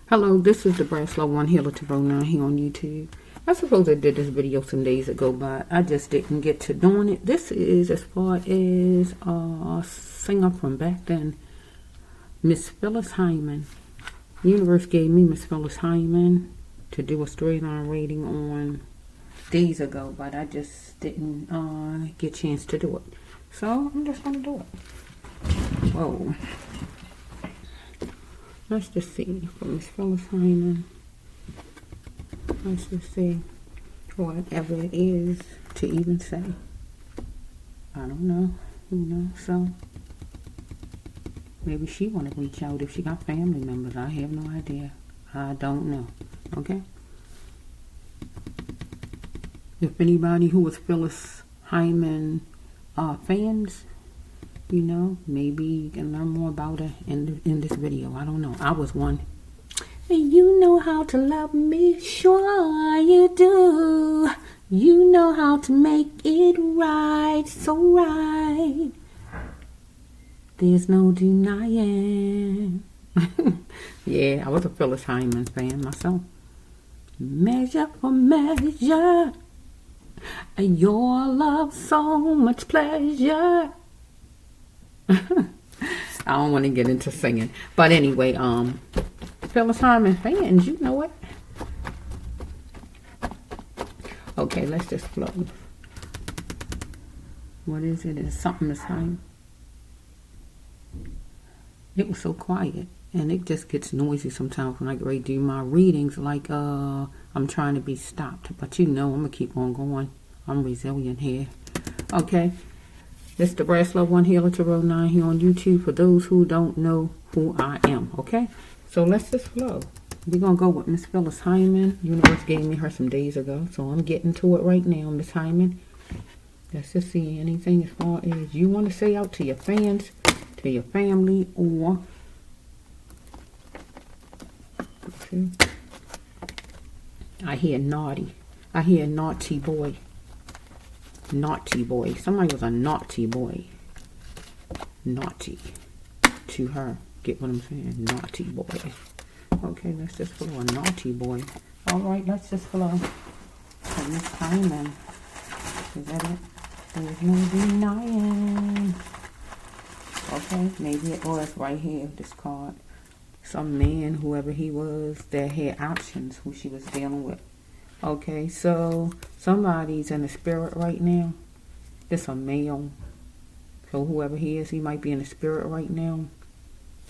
Hello, this is the Pt.1 Healer to 9 here on YouTube. I suppose I did this video some days ago, but I just didn't get to doing it. This is as far as a singer from back then, Miss Phyllis Hyman. The universe gave me Miss Phyllis Hyman to do a storyline reading on days ago, but I just didn't get a chance to do it. So I'm just going to do it. Whoa. Let's just see for Miss Phyllis Hyman. Let's just see whatever it is to even say. I don't know, so maybe she want to reach out if she got family members. I have no idea. I don't know. Okay? If anybody who was Phyllis Hyman fans, maybe you can learn more about her in this video. I don't know. I was one. You know how to love me, sure you do. You know how to make it right, so right. There's no denying. Yeah, I was a Phyllis Hyman fan myself. Measure for measure, your love so much pleasure. I don't want to get into singing, but anyway, Phyllis Hyman fans, you know it. Okay, let's just flow. What is it? It's something this time. It was so quiet, and it just gets noisy sometimes when I get ready to do my readings. Like I'm trying to be stopped, but I'm gonna keep on going. I'm resilient here. Okay. This is the Pt.1 Healer to 9 here on YouTube for those who don't know who I am, okay? So let's just flow. We're going to go with Miss Phyllis Hyman. Universe gave me her some days ago, so I'm getting to it right now, Miss Hyman. Let's just see anything as far as you want to say out to your fans, to your family, or... Okay. I hear naughty. I hear naughty boy. Naughty boy. Somebody was a naughty boy. Naughty to her. Get what I'm saying? Naughty boy. Okay, let's just flow. A naughty boy. Alright, let's just flow. So Miss Hyman. Is that it? There's no denying. Okay, maybe it was right here, this card. Some man, whoever he was, that had options, who she was dealing with. Okay, so somebody's in the spirit right now. It's a male. So whoever he is, he might be in the spirit right now.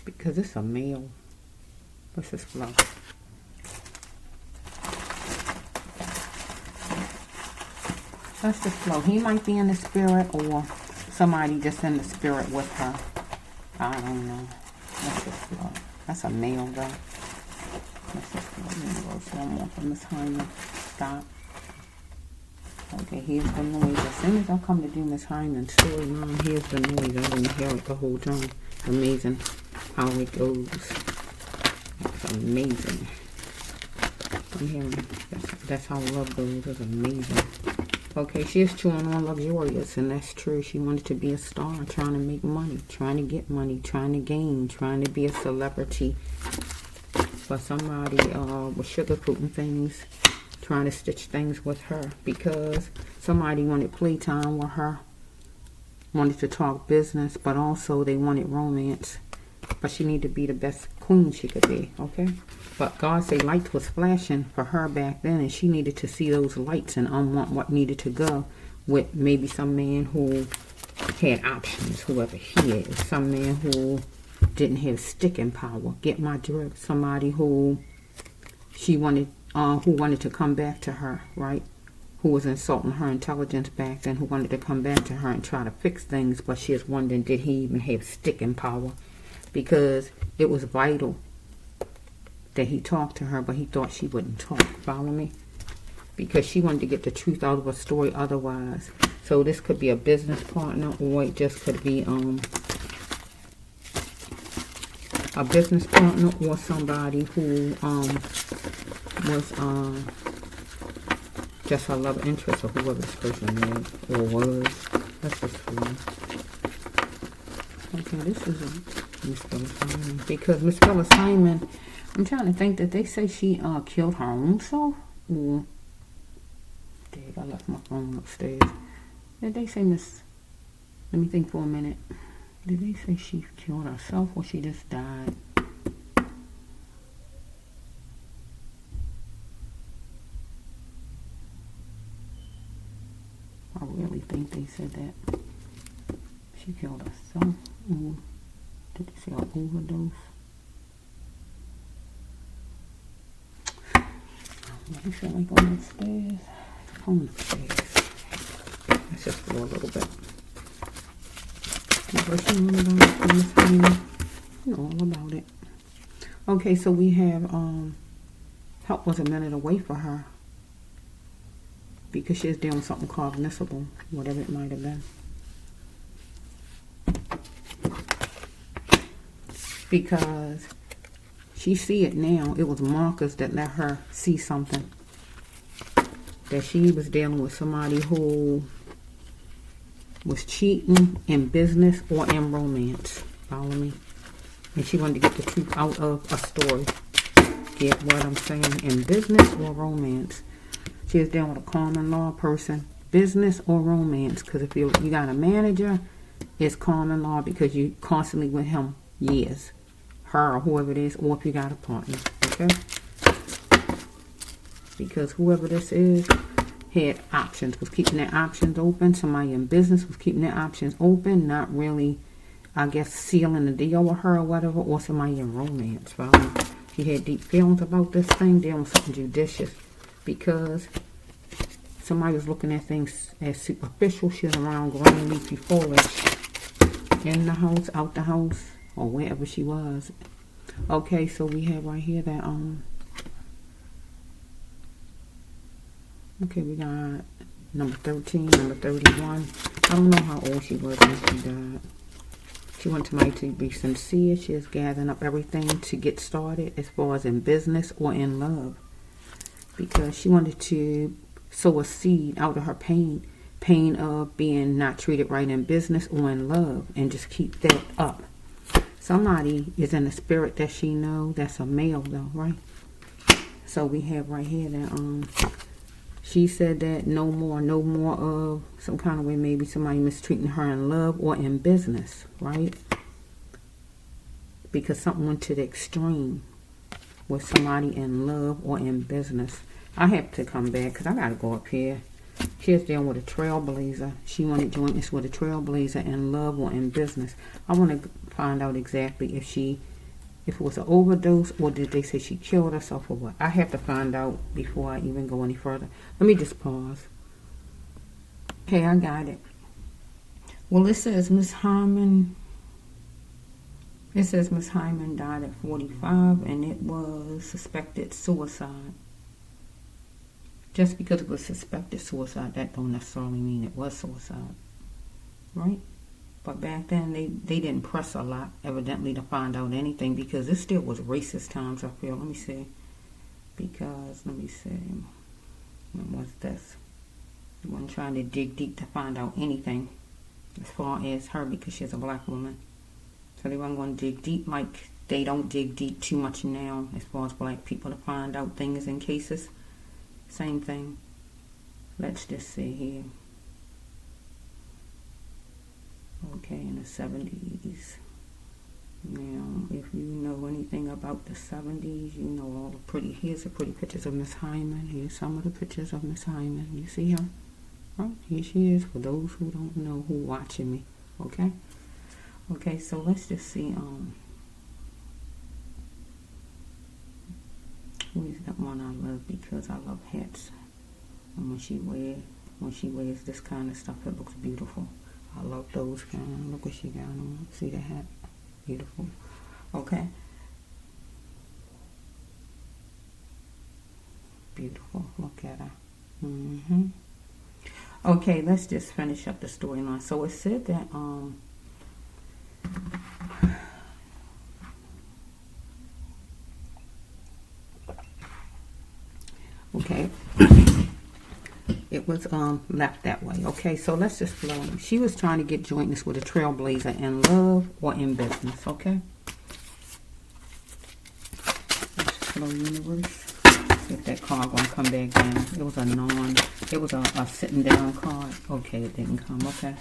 Because it's a male. Let's just flow. Let's just flow. He might be in the spirit, or somebody just in the spirit with her. I don't know. Let's just flow. That's a male though. Let's just flow. One more from Miss Hyman. Stop. Okay, here's the noise. As soon as I come to do Miss Hyman's storyline, here's the noise. I didn't hear it the whole time. Amazing how it goes. It's amazing. I'm hearing that's how love goes. It's amazing. Okay, she is chewing on luxurious, and that's true. She wanted to be a star, trying to make money, trying to get money, trying to gain, trying to be a celebrity. But somebody was sugarcoating things, trying to stitch things with her, because somebody wanted playtime with her, wanted to talk business, but also they wanted romance. But she needed to be the best queen she could be, okay? But God said lights was flashing for her back then, and she needed to see those lights and unwant what needed to go with maybe some man who had options, whoever he is. Some man who didn't have sticking power. Get my drift. Somebody who she wanted, who wanted to come back to her, right? Who was insulting her intelligence back then, who wanted to come back to her and try to fix things, but she was wondering, did he even have sticking power? Because it was vital that he talked to her, but he thought she wouldn't talk. Follow me? Because she wanted to get the truth out of her story otherwise. So this could be a business partner, or it just could be a business partner, or somebody who was just her love interest, or whoever this person is or was. Let's just see. Okay, this is Miss Phyllis Hyman, because Miss Phyllis Hyman I'm trying to think that they say she killed her own self. Or dang, I left my phone upstairs. Did they say Miss? Let me think for a minute. Did they say she killed herself or she just died? I really think they said that she killed herself. Or did they say an overdose? I feel like going upstairs. The phone upstairs. Let's just go a little bit. You know all about it. Okay, so we have help was a minute away for her because she's doing something cognizable, whatever it might have been. Because she see it now. It was markers that let her see something. That she was dealing with somebody who was cheating in business or in romance. Follow me? And she wanted to get the truth out of a story. Get what I'm saying? In business or romance. She is dealing with a common law person. Business or romance. Because if you got a manager, it's common law because you constantly with him years. Her or whoever it is. Or if you got a partner. Okay? Because whoever this is had options, was keeping their options open. Somebody in business was keeping their options open, not really, I guess, sealing the deal with her or whatever, or somebody in romance. Right? He had deep feelings about this thing, dealing with something judicious, because somebody was looking at things as superficial. She was around growing leafy foliage in the house, out the house, or wherever she was. Okay, so we have right here that okay, we got number 13, number 31. I don't know how old she was when she died. She wanted somebody to be sincere. She is gathering up everything to get started as far as in business or in love. Because she wanted to sow a seed out of her pain. Pain of being not treated right in business or in love. And just keep that up. Somebody is in the spirit that she know. That's a male though, right? So we have right here that she said that no more of some kind of way, maybe somebody mistreating her in love or in business, right? Because something went to the extreme with somebody in love or in business. I have to come back because I got to go up here. She was dealing with a trailblazer. She wanted jointness with a trailblazer in love or in business. I want to find out exactly if it was an overdose or did they say she killed herself or what. I have to find out before I even go any further. Let me just pause. Okay, I got it. Well, it says Miss Hyman. It says Miss Hyman died at 45 and it was suspected suicide. Just because it was suspected suicide, that don't necessarily mean it was suicide. Right? But back then, they didn't press a lot, evidently, to find out anything. Because it still was racist times, I feel. Let me see. Because, let me see. What's this? They weren't trying to dig deep to find out anything. As far as her, because she's a black woman. So they weren't going to dig deep like they don't dig deep too much now. As far as black people to find out things in cases. Same thing. Let's just see here. Okay, in the 70s. Now, if you know anything about the 70s, you know all the pretty, here's the pretty pictures of Miss Hyman. Here's some of the pictures of Miss Hyman. You see her? Right, here she is, for those who don't know who watching me. Okay? Okay, so let's just see, who is that one I love because I love hats. And when she wears this kind of stuff, it looks beautiful. I love those kind. Look what she got on. See the hat? Beautiful. Okay. Beautiful. Look at her. Okay, let's just finish up the storyline. So it said that okay. It was left that way. Okay, so let's just flow. She was trying to get jointness with a trailblazer in love or in business. Okay. Let's universe. If that card gonna come back down. It was a sitting down card. Okay, it didn't come. Okay.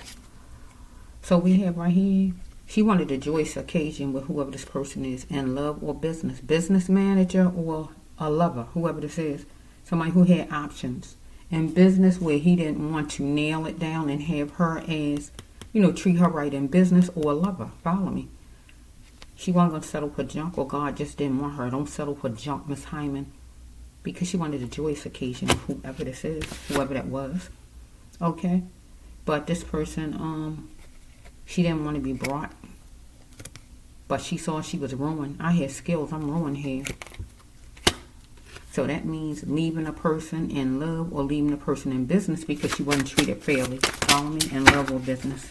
So we have right here, she wanted a joyous occasion with whoever this person is in love or business. Business manager or a lover, whoever this is. Somebody who had options. In business where he didn't want to nail it down and have her as, treat her right in business, or a lover. Follow me. She wasn't going to settle for junk, or God just didn't want her. Don't settle for junk, Miss Hyman. Because she wanted a joyous occasion with whoever this is, whoever that was. Okay? But this person, she didn't want to be brought. But she saw she was ruined. I had skills. I'm ruined here. So that means leaving a person in love or leaving a person in business because she wasn't treated fairly. Follow me? In love or business.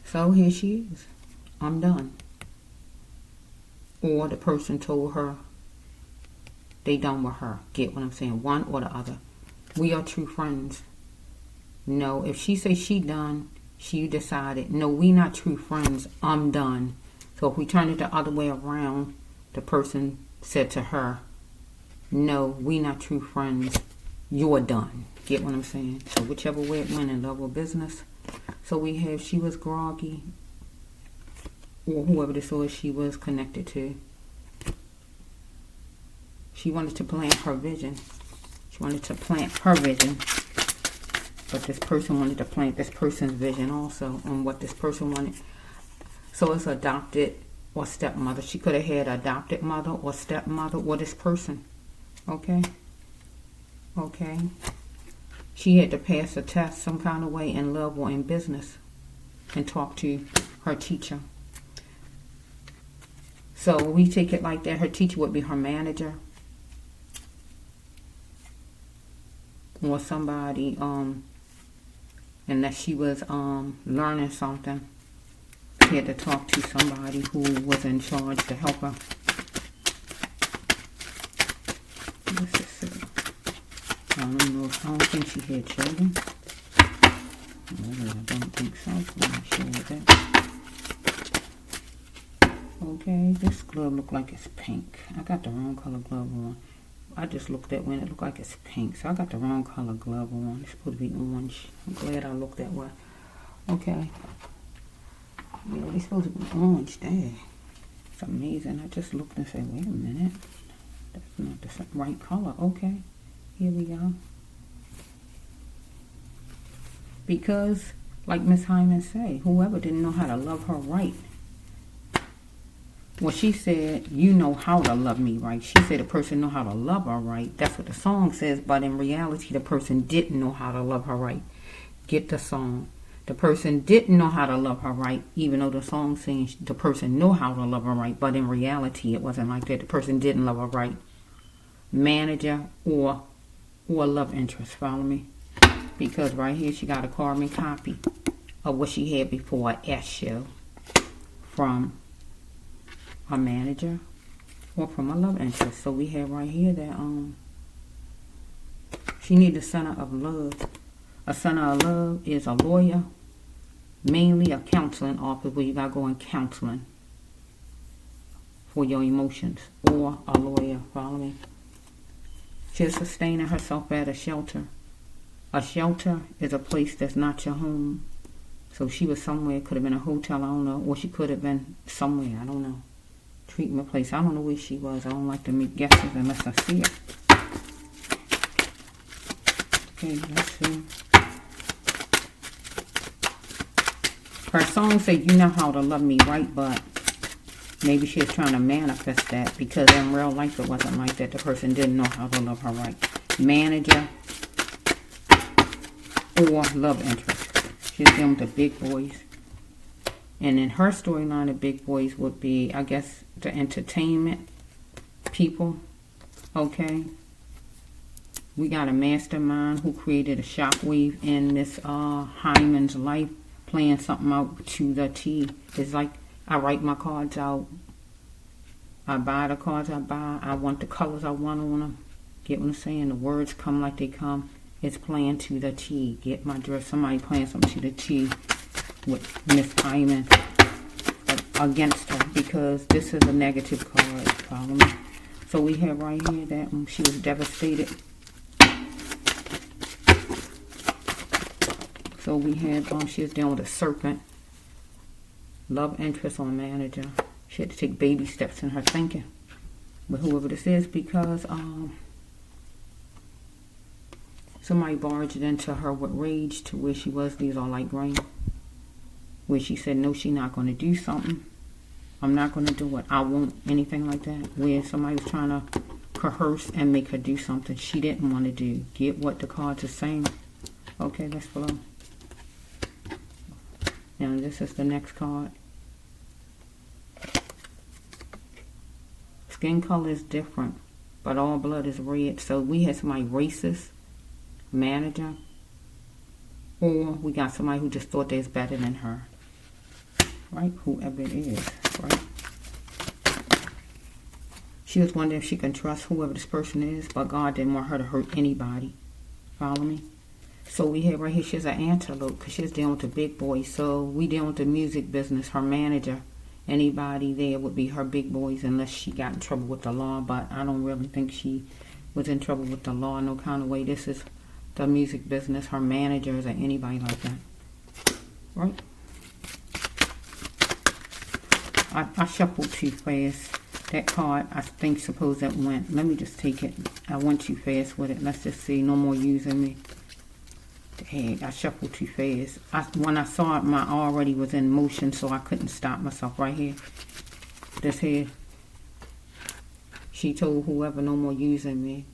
So here she is. I'm done. Or the person told her they done with her. Get what I'm saying? One or the other. We are true friends. No, if she says she done, she decided, no, we not true friends. I'm done. So if we turn it the other way around, the person said to her, no, we not true friends. You're done. Get what I'm saying? So whichever way it went, in love or business. So we have she was groggy, or whoever this was she was connected to. She wanted to plant her vision. She wanted to plant her vision. But this person wanted to plant this person's vision also on what this person wanted. So it's adopted or stepmother. She could have had adopted mother or stepmother or this person. Okay? Okay? She had to pass a test some kind of way in love or in business and talk to her teacher. So we take it like that. Her teacher would be her manager. Or somebody, unless she was learning something. She had to talk to somebody who was in charge to help her. Let's just see. I don't think she had children. I don't think so. I'm not sure with that. Okay, this glove look like it's pink. I got the wrong color glove on. I just looked at when it looked like it's pink. So I got the wrong color glove on. It's supposed to be orange. I'm glad I looked that way. Okay. Yeah, they're supposed to be orange there. It's amazing. I just looked and said, wait a minute. That's not the right color. Okay. Here we go. Because, like Miss Hyman said, whoever didn't know how to love her right. Well, she said, you know how to love me right. She said the person know how to love her right. That's what the song says. But in reality, the person didn't know how to love her right. Get the song. The person didn't know how to love her right, even though the song saying the person know how to love her right. But in reality, it wasn't like that. The person didn't love her right. Manager or love interest. Follow me? Because right here, she got a carbon copy of what she had before, S show, from a manager or from a love interest. So we have right here that she need a center of love. A center of love is a lawyer, mainly a counseling office where you gotta go in counseling for your emotions, or a lawyer. Follow me? She's sustaining herself at a shelter. A shelter is a place that's not your home. So she was somewhere. Could have been a hotel, I don't know, or she could have been somewhere, I don't know. Treatment place. I don't know where she was. I don't like to make guesses unless I see it. Okay, let's see. Her song said, you know how to love me right, but maybe she was trying to manifest that because in real life it wasn't like that. The person didn't know how to love her right. Manager or love interest. She's dealing with the big boys. And in her storyline, the big boys would be, I guess, the entertainment people. Okay. We got a mastermind who created a shockwave in Miss Hyman's life, playing something out to the T. It's like I write my cards out. I buy the cards I buy. I want the colors I want on them. Get what I'm saying? The words come like they come. It's playing to the T. Get my dress. Somebody playing something to the T with Miss Hyman. against her, because this is a negative card. Follow me. So we have right here that she was devastated. So we have she was dealing with a serpent. Love interest on manager. She had to take baby steps in her thinking with whoever this is, because somebody barged into her with rage to where she was. These are like rain. Where she said, no, she's not going to do something. I'm not going to do it. I won't. Anything like that. Where somebody was trying to coerce and make her do something she didn't want to do. Get what the cards are saying. Okay, let's flow. Now this is the next card. Skin color is different, but all blood is red. So we had somebody racist, manager, or we got somebody who just thought they was better than her. Right? Whoever it is, right? She was wondering if she can trust whoever this person is, but God didn't want her to hurt anybody. Follow me? So we have right here, she's an antelope, because she's dealing with the big boys. So we dealing with the music business. Her manager, anybody there would be her big boys, unless she got in trouble with the law. But I don't really think she was in trouble with the law, no kind of way. This is the music business. Her managers or anybody like that. Right? I shuffled too fast. That card, I think, suppose that went. Let me just take it. I went too fast with it. Let's just see. No more using me. Dang, I shuffled too fast. When I saw it, my already was in motion, so I couldn't stop myself right here. This here. She told whoever, no more using me.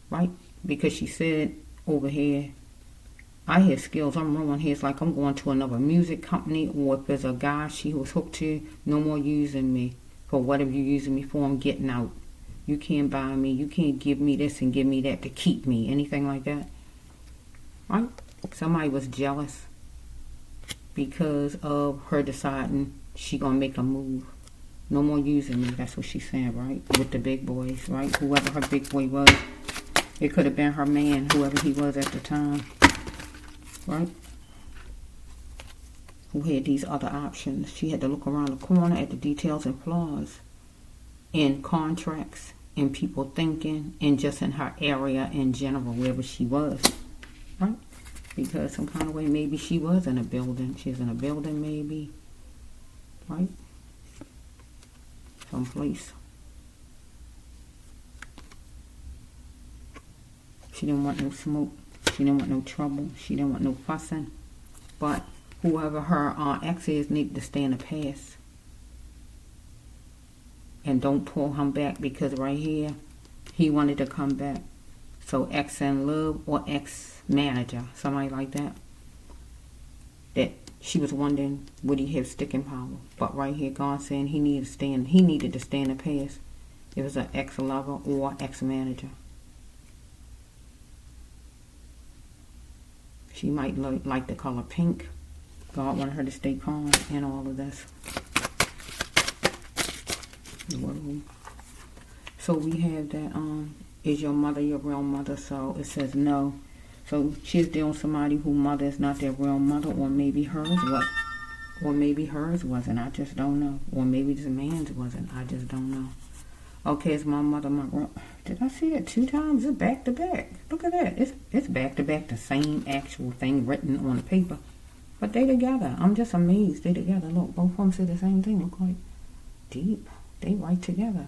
Right? Because she said over here, I hear skills. I'm rolling here. It's like I'm going to another music company, or if there's a guy she was hooked to, no more using me. For whatever you're using me for, I'm getting out. You can't buy me. You can't give me this and give me that to keep me. Anything like that. Right? Somebody was jealous because of her deciding she gonna make a move. No more using me. That's what she's saying, right? With the big boys, right? Whoever her big boy was. It could have been her man, whoever he was at the time. Right? Who had these other options. She had to look around the corner at the details and flaws in contracts, in people thinking, and just in her area in general, wherever she was. Right? Because some kind of way, maybe she was in a building. She was in a building, maybe. Right? Someplace. She didn't want no smoke. She didn't want no trouble. She didn't want no fussing. But whoever her ex is needed to stay in the past. And don't pull him back, because right here, he wanted to come back. So ex in love or ex manager, somebody like that. That she was wondering, would he have sticking power? But right here, God saying he needed to stay in the past. It was an ex lover or ex manager. She might like the color pink. God wanted her to stay calm in all of this. So we have that, is your mother your real mother? So it says no. So she's dealing with somebody whose mother is not their real mother, or maybe hers was. Or maybe hers wasn't. I just don't know. Or maybe this man's wasn't. I just don't know. Okay, it's my mother, my real... Did I see it 2 times? It's back to back. Look at that. It's back to back, the same actual thing written on the paper. But they together. I'm just amazed. They together. Look, both of them say the same thing. Look like deep. They right together.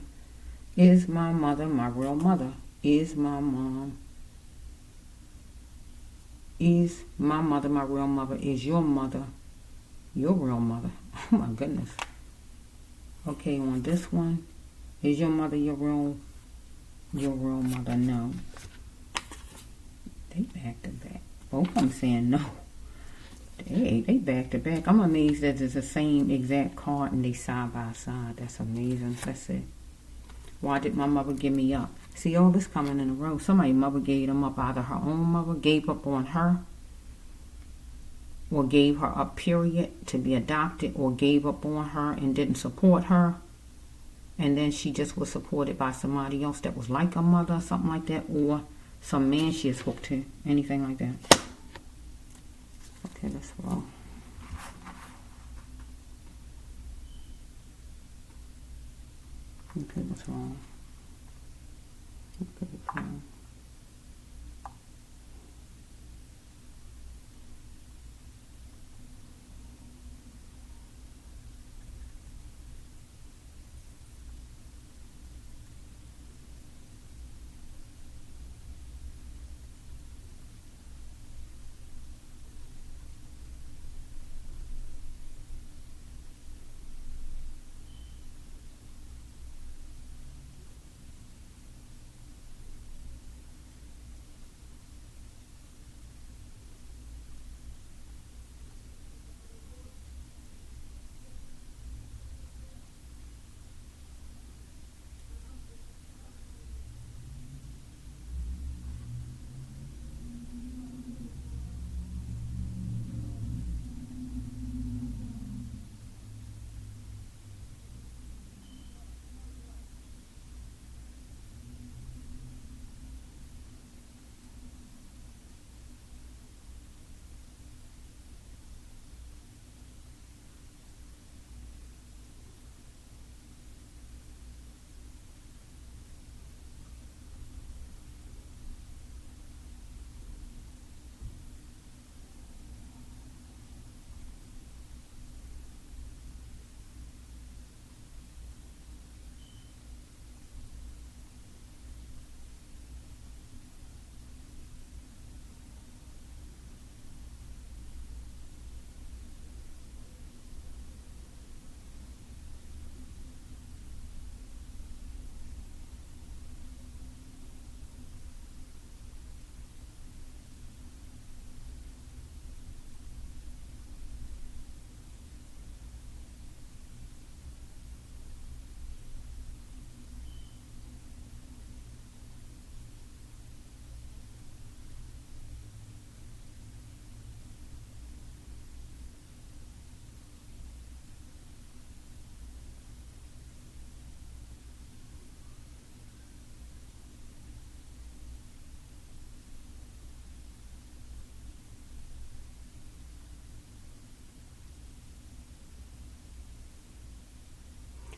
Is my mother my real mother? Is my mom? Is my mother my real mother? Is your mother your real mother? Oh my goodness. Okay, on this one, is your mother your real mother? No. They back to back. Both of them saying no. They back to back. I'm amazed that it's the same exact card and they side by side. That's amazing. That's it. Why did my mother give me up? See, all this coming in a row. Somebody's mother gave them up. Either her own mother gave up on her, or gave her up, period, to be adopted, or gave up on her and didn't support her. And then she just was supported by somebody else that was like a mother, something like that, or some man she is hooked to, anything like that. Okay, let's roll. Okay, what's wrong? Okay, fine.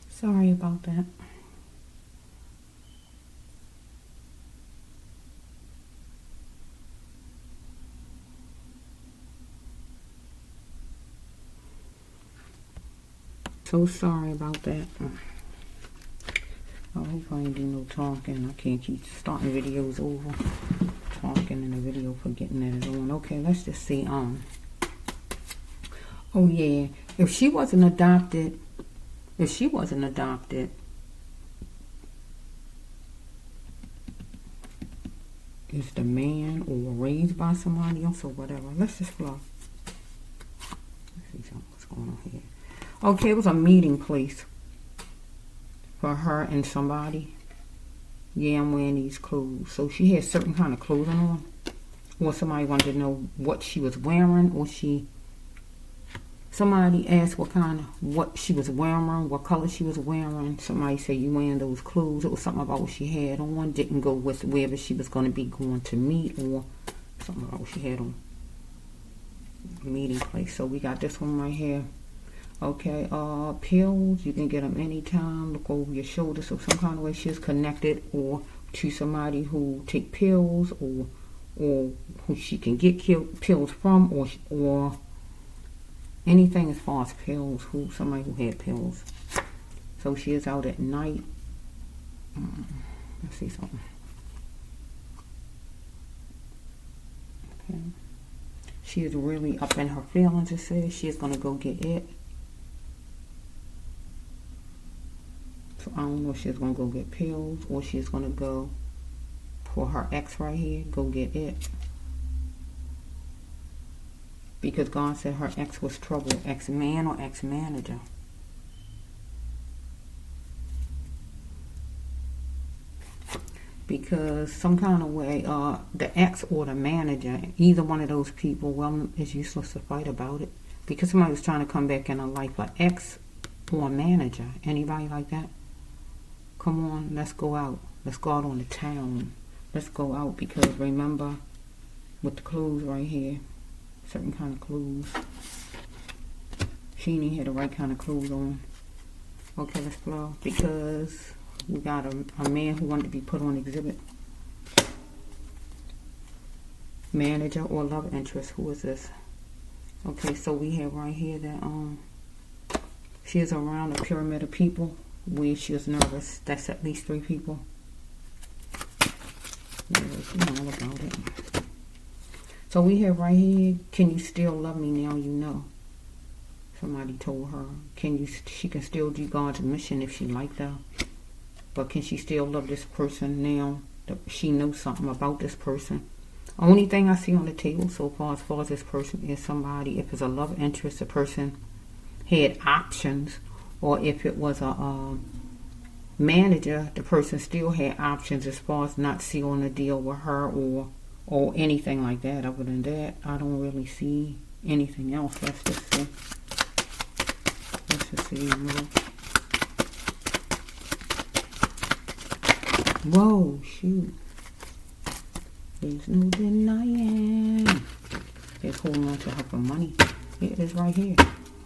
Sorry about that. So sorry about that. I hope I ain't do no talking. I can't keep starting videos over. Talking in the video, forgetting that it's on. Okay, let's just see. Oh yeah. If she wasn't adopted, it's the man or raised by somebody else or whatever. Let's just flow. Let's see something. What's going on here? Okay, it was a meeting place for her and somebody. Yeah, I'm wearing these clothes. So she had certain kind of clothing on. Or somebody wanted to know what she was wearing. Or somebody asked what she was wearing, what color she was wearing. Somebody said, you wearing those clothes. It was something about what she had on. Didn't go with wherever she was going to be going to meet. Or something about what she had on. Meeting place. So we got this one right here. Okay, pills, you can get them anytime. Look over your shoulder. So some kind of way she's connected or to somebody who take pills or who she can get pills from or anything as far as pills, somebody who had pills. So she is out at night. Let's see something. Okay. She is really up in her feelings, it says. She is going to go get it. So I don't know if she's going to go get pills or she's going to go for her ex right here, go get it. Because God said her ex was trouble, ex-man or ex-manager. Because some kind of way, the ex or the manager, either one of those people, well, it's useless to fight about it. Because somebody was trying to come back in her life, an ex or a manager. Anybody like that? Come on, let's go out. Let's go out on the town. Let's go out because remember, with the clothes right here, certain kind of clothes. She didn't have the right kind of clothes on. Okay, let's flow. Because We got a man who wanted to be put on exhibit. Manager or love interest. Who is this? Okay, so we have right here that she is around a pyramid of people where she is nervous. That's at least 3 people. You know all about it. So we have right here, can you still love me now you know? Somebody told her, she can still do God's mission if she liked her. But can she still love this person now that she knows something about this person? Only thing I see on the table so far as this person is somebody, if it's a love interest, the person had options, or if it was a manager, the person still had options as far as not sealing a deal with her or anything like that. Other than that, I don't really see anything else. Let's just see. Whoa, shoot. There's no denying. It's holding on to her for money. It is right here.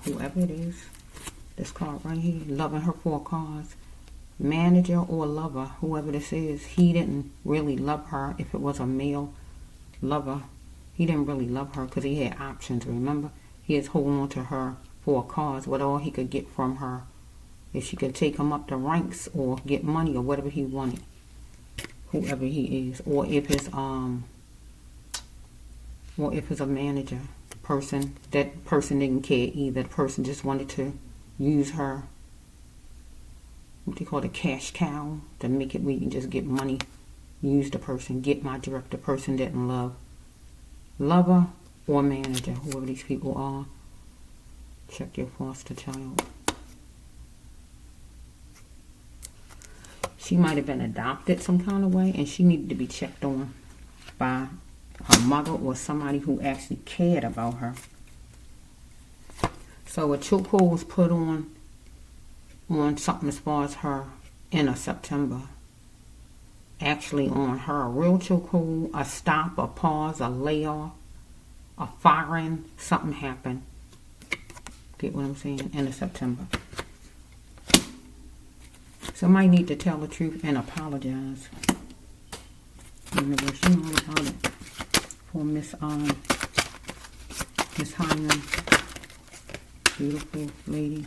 Whoever it is. This card right here. Loving her for a cause. Manager or lover. Whoever this is. He didn't really love her. If it was a male lover, he didn't really love her because he had options, remember? He is holding on to her for a cause. What all he could get from her. If she could take him up the ranks or get money or whatever he wanted. Whoever he is, or if it's a manager person, that person didn't care either. The person just wanted to use her, what they call the cash cow, to make it where you can just get money. Use the person, get my direct. The person didn't love. Lover or manager, whoever these people are. Check your foster child. She might have been adopted some kind of way, and she needed to be checked on by her mother or somebody who actually cared about her. So a chokehold was put on something as far as her in September. Actually on her, a real chokehold, a stop, a pause, a layoff, a firing, something happened. Get what I'm saying? In September. Somebody need to tell the truth and apologize. Universe, you know all about it. For Miss Hyman. Beautiful lady.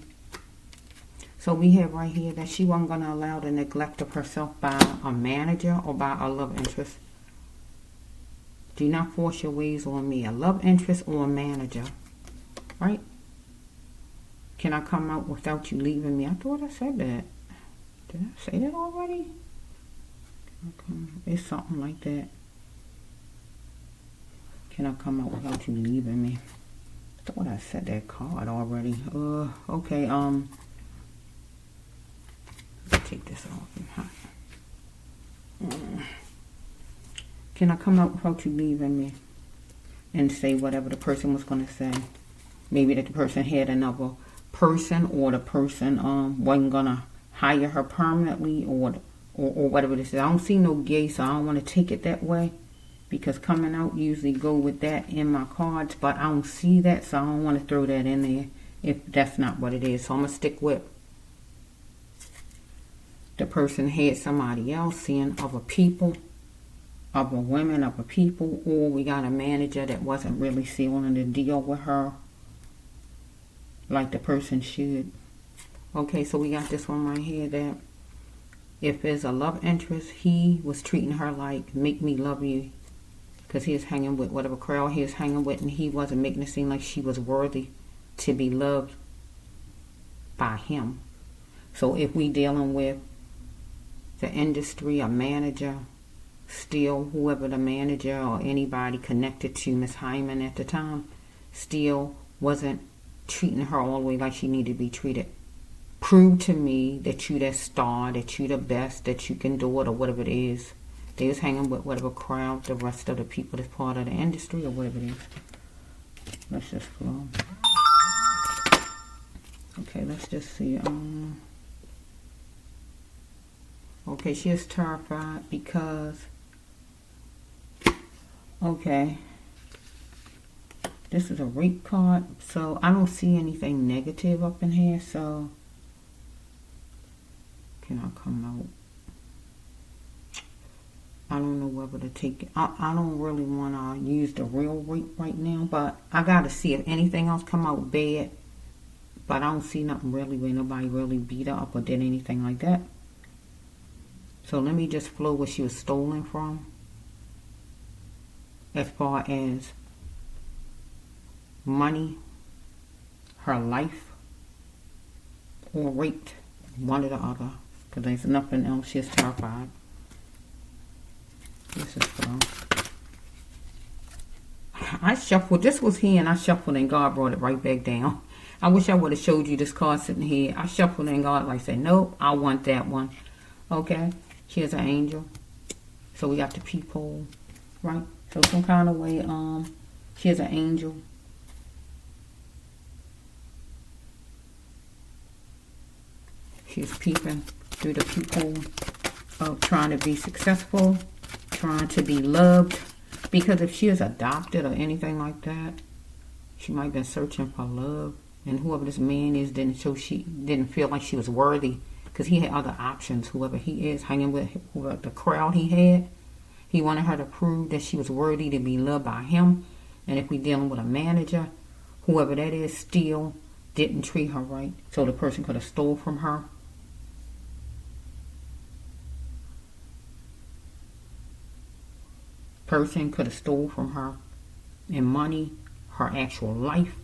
So we have right here that she wasn't going to allow the neglect of herself by a manager or by a love interest. Do not force your ways on me. A love interest or a manager. Right? Can I come out without you leaving me? I thought I said that. Did I say that already? Okay. It's something like that. Can I come out without you leaving me? I thought I said that card already. Okay, take this off. Can I come out without you leaving me? And say whatever the person was going to say. Maybe that the person had another person, or the person wasn't going to hire her permanently, or whatever this is. I don't see no gay, so I don't want to take it that way, because coming out usually go with that in my cards, but I don't see that, so I don't want to throw that in there if that's not what it is. So I'm going to stick with the person had somebody else, seeing other people, other women, other people, or we got a manager that wasn't really sealing the deal with her like the person should. Okay, so we got this one right here that if there's a love interest, he was treating her like, make me love you. Because he was hanging with whatever crowd he was hanging with, and he wasn't making it seem like she was worthy to be loved by him. So if we dealing with the industry, a manager, still whoever the manager or anybody connected to Miss Hyman at the time, still wasn't treating her all the way like she needed to be treated. Prove to me that you that star, that you the best, that you can do it, or whatever it is. They was hanging with whatever crowd, the rest of the people that's part of the industry, or whatever it is. Let's just flow. Okay, let's just see. Okay, she is terrified because, okay, this is a rape card, so I don't see anything negative up in here, so can I come out able to take it. I don't really want to use the real rate right now, but I got to see if anything else come out bad. But I don't see nothing really where nobody really beat her up or did anything like that. So let me just flow where she was stolen from. As far as money, her life, or raped, one or the other. Because there's nothing else. She's terrified. This is flow. I shuffled. This was here and I shuffled and God brought it right back down. I wish I would have showed you this card sitting here. I shuffled and God like said, nope, I want that one. Okay. Here's an angel. So we got the peephole. Right? So some kind of way, here's an angel. She's peeping through the peephole of trying to be successful, trying to be loved. Because if she is adopted or anything like that, she might have been searching for love. And whoever this man is didn't feel like she was worthy. Because he had other options. Whoever he is, hanging with the crowd he had. He wanted her to prove that she was worthy to be loved by him. And if we're dealing with a manager, whoever that is still didn't treat her right. So the person could have stole from her. Person could have stole from her in money, her actual life,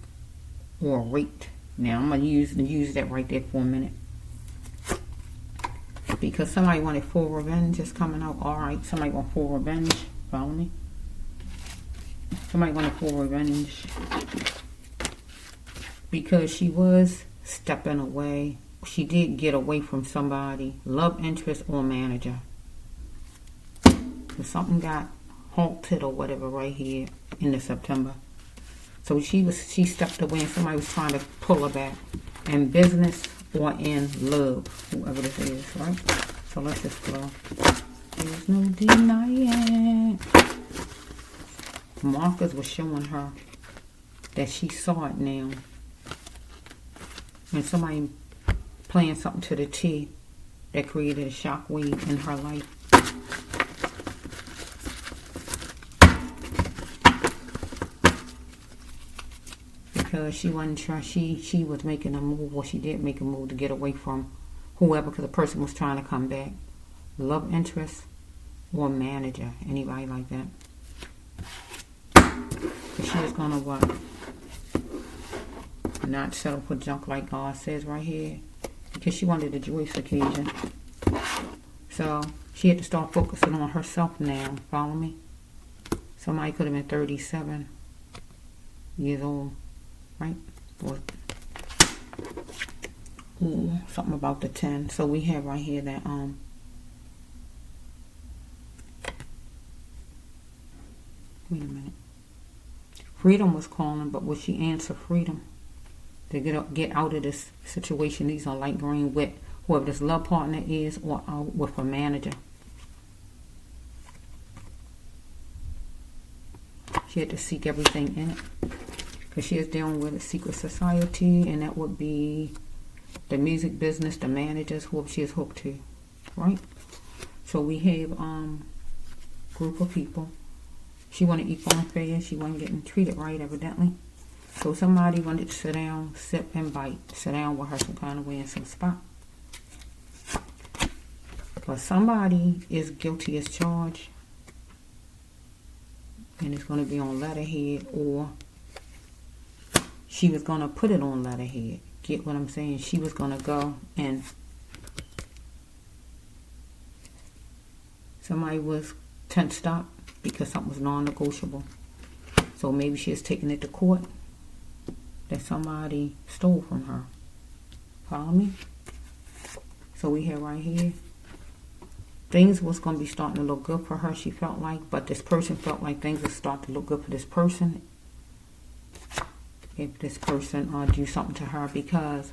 or raped. Now I'm going to use that right there for a minute. Because somebody wanted full revenge is coming out. Alright, somebody want full revenge. Follow me? Somebody wanted full revenge. Because she was stepping away. She did get away from somebody. Love interest or manager. So something got halted or whatever right here in the September. So she stepped away and somebody was trying to pull her back. In business or in love, whoever this is, right? So let's just flow. There's no denying. Markers were showing her that she saw it now. And somebody playing something to the T that created a shockwave in her life. Because she wasn't sure she was making a move, or she did make a move to get away from whoever, because the person was trying to come back. Love interest or manager, anybody like that. But she was gonna what? Not settle for junk like God says right here, because she wanted a joyous occasion. So she had to start focusing on herself now. Follow me? Somebody could have been 37 years old. Right? Or, ooh, something about the 10. So we have right here that wait a minute. Freedom was calling, but would she answer freedom? To get out of this situation. These are light green with whoever this love partner is, or with a manager. She had to seek everything in it. Because she is dealing with a secret society, and that would be the music business, the managers, whoever she is hooked to, right? So we have group of people. She wanted equal and fair. She wasn't getting treated right, evidently. So somebody wanted to sit down, sip and bite. Sit down with her some kind of way in some spot. But somebody is guilty as charged. And it's going to be on letterhead, or she was going to put it on letterhead. Get what I'm saying? She was going to go and somebody was tensed up because something was non-negotiable. So maybe she is taking it to court that somebody stole from her. Follow me? So we have right here, things was going to be starting to look good for her, she felt like, but this person felt like things would start to look good for this person if this person do something to her, because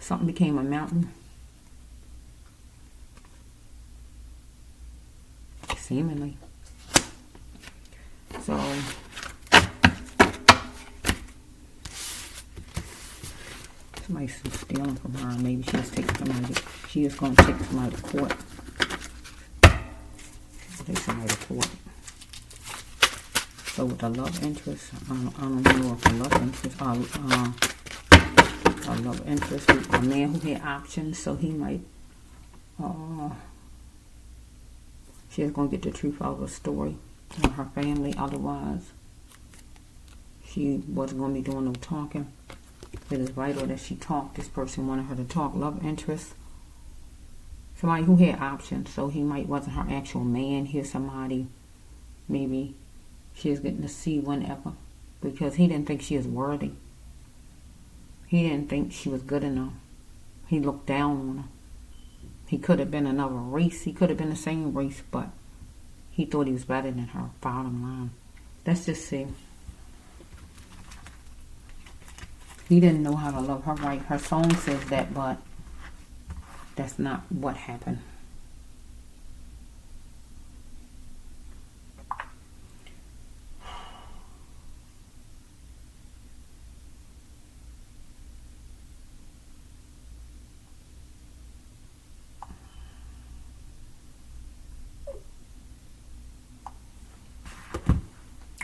something became a mountain. Seemingly. So somebody's stealing from her. Maybe she is taking somebody. She is going to take somebody to court. They somebody report. So with the love interest, I don't know if the love interest, a love interest, a man who had options, so he might, she's going to get the truth out of the story in her family. Otherwise, she wasn't going to be doing no talking. It is vital that she talk. This person wanted her to talk. Love interest. Somebody who had options, so he might wasn't her actual man. Here's somebody, maybe she is getting to see whenever, because he didn't think she was worthy. He didn't think she was good enough. He looked down on her. He could have been another race. He could have been the same race, but he thought he was better than her. Bottom line. Let's just see. He didn't know how to love her right. Her song says that, but that's not what happened.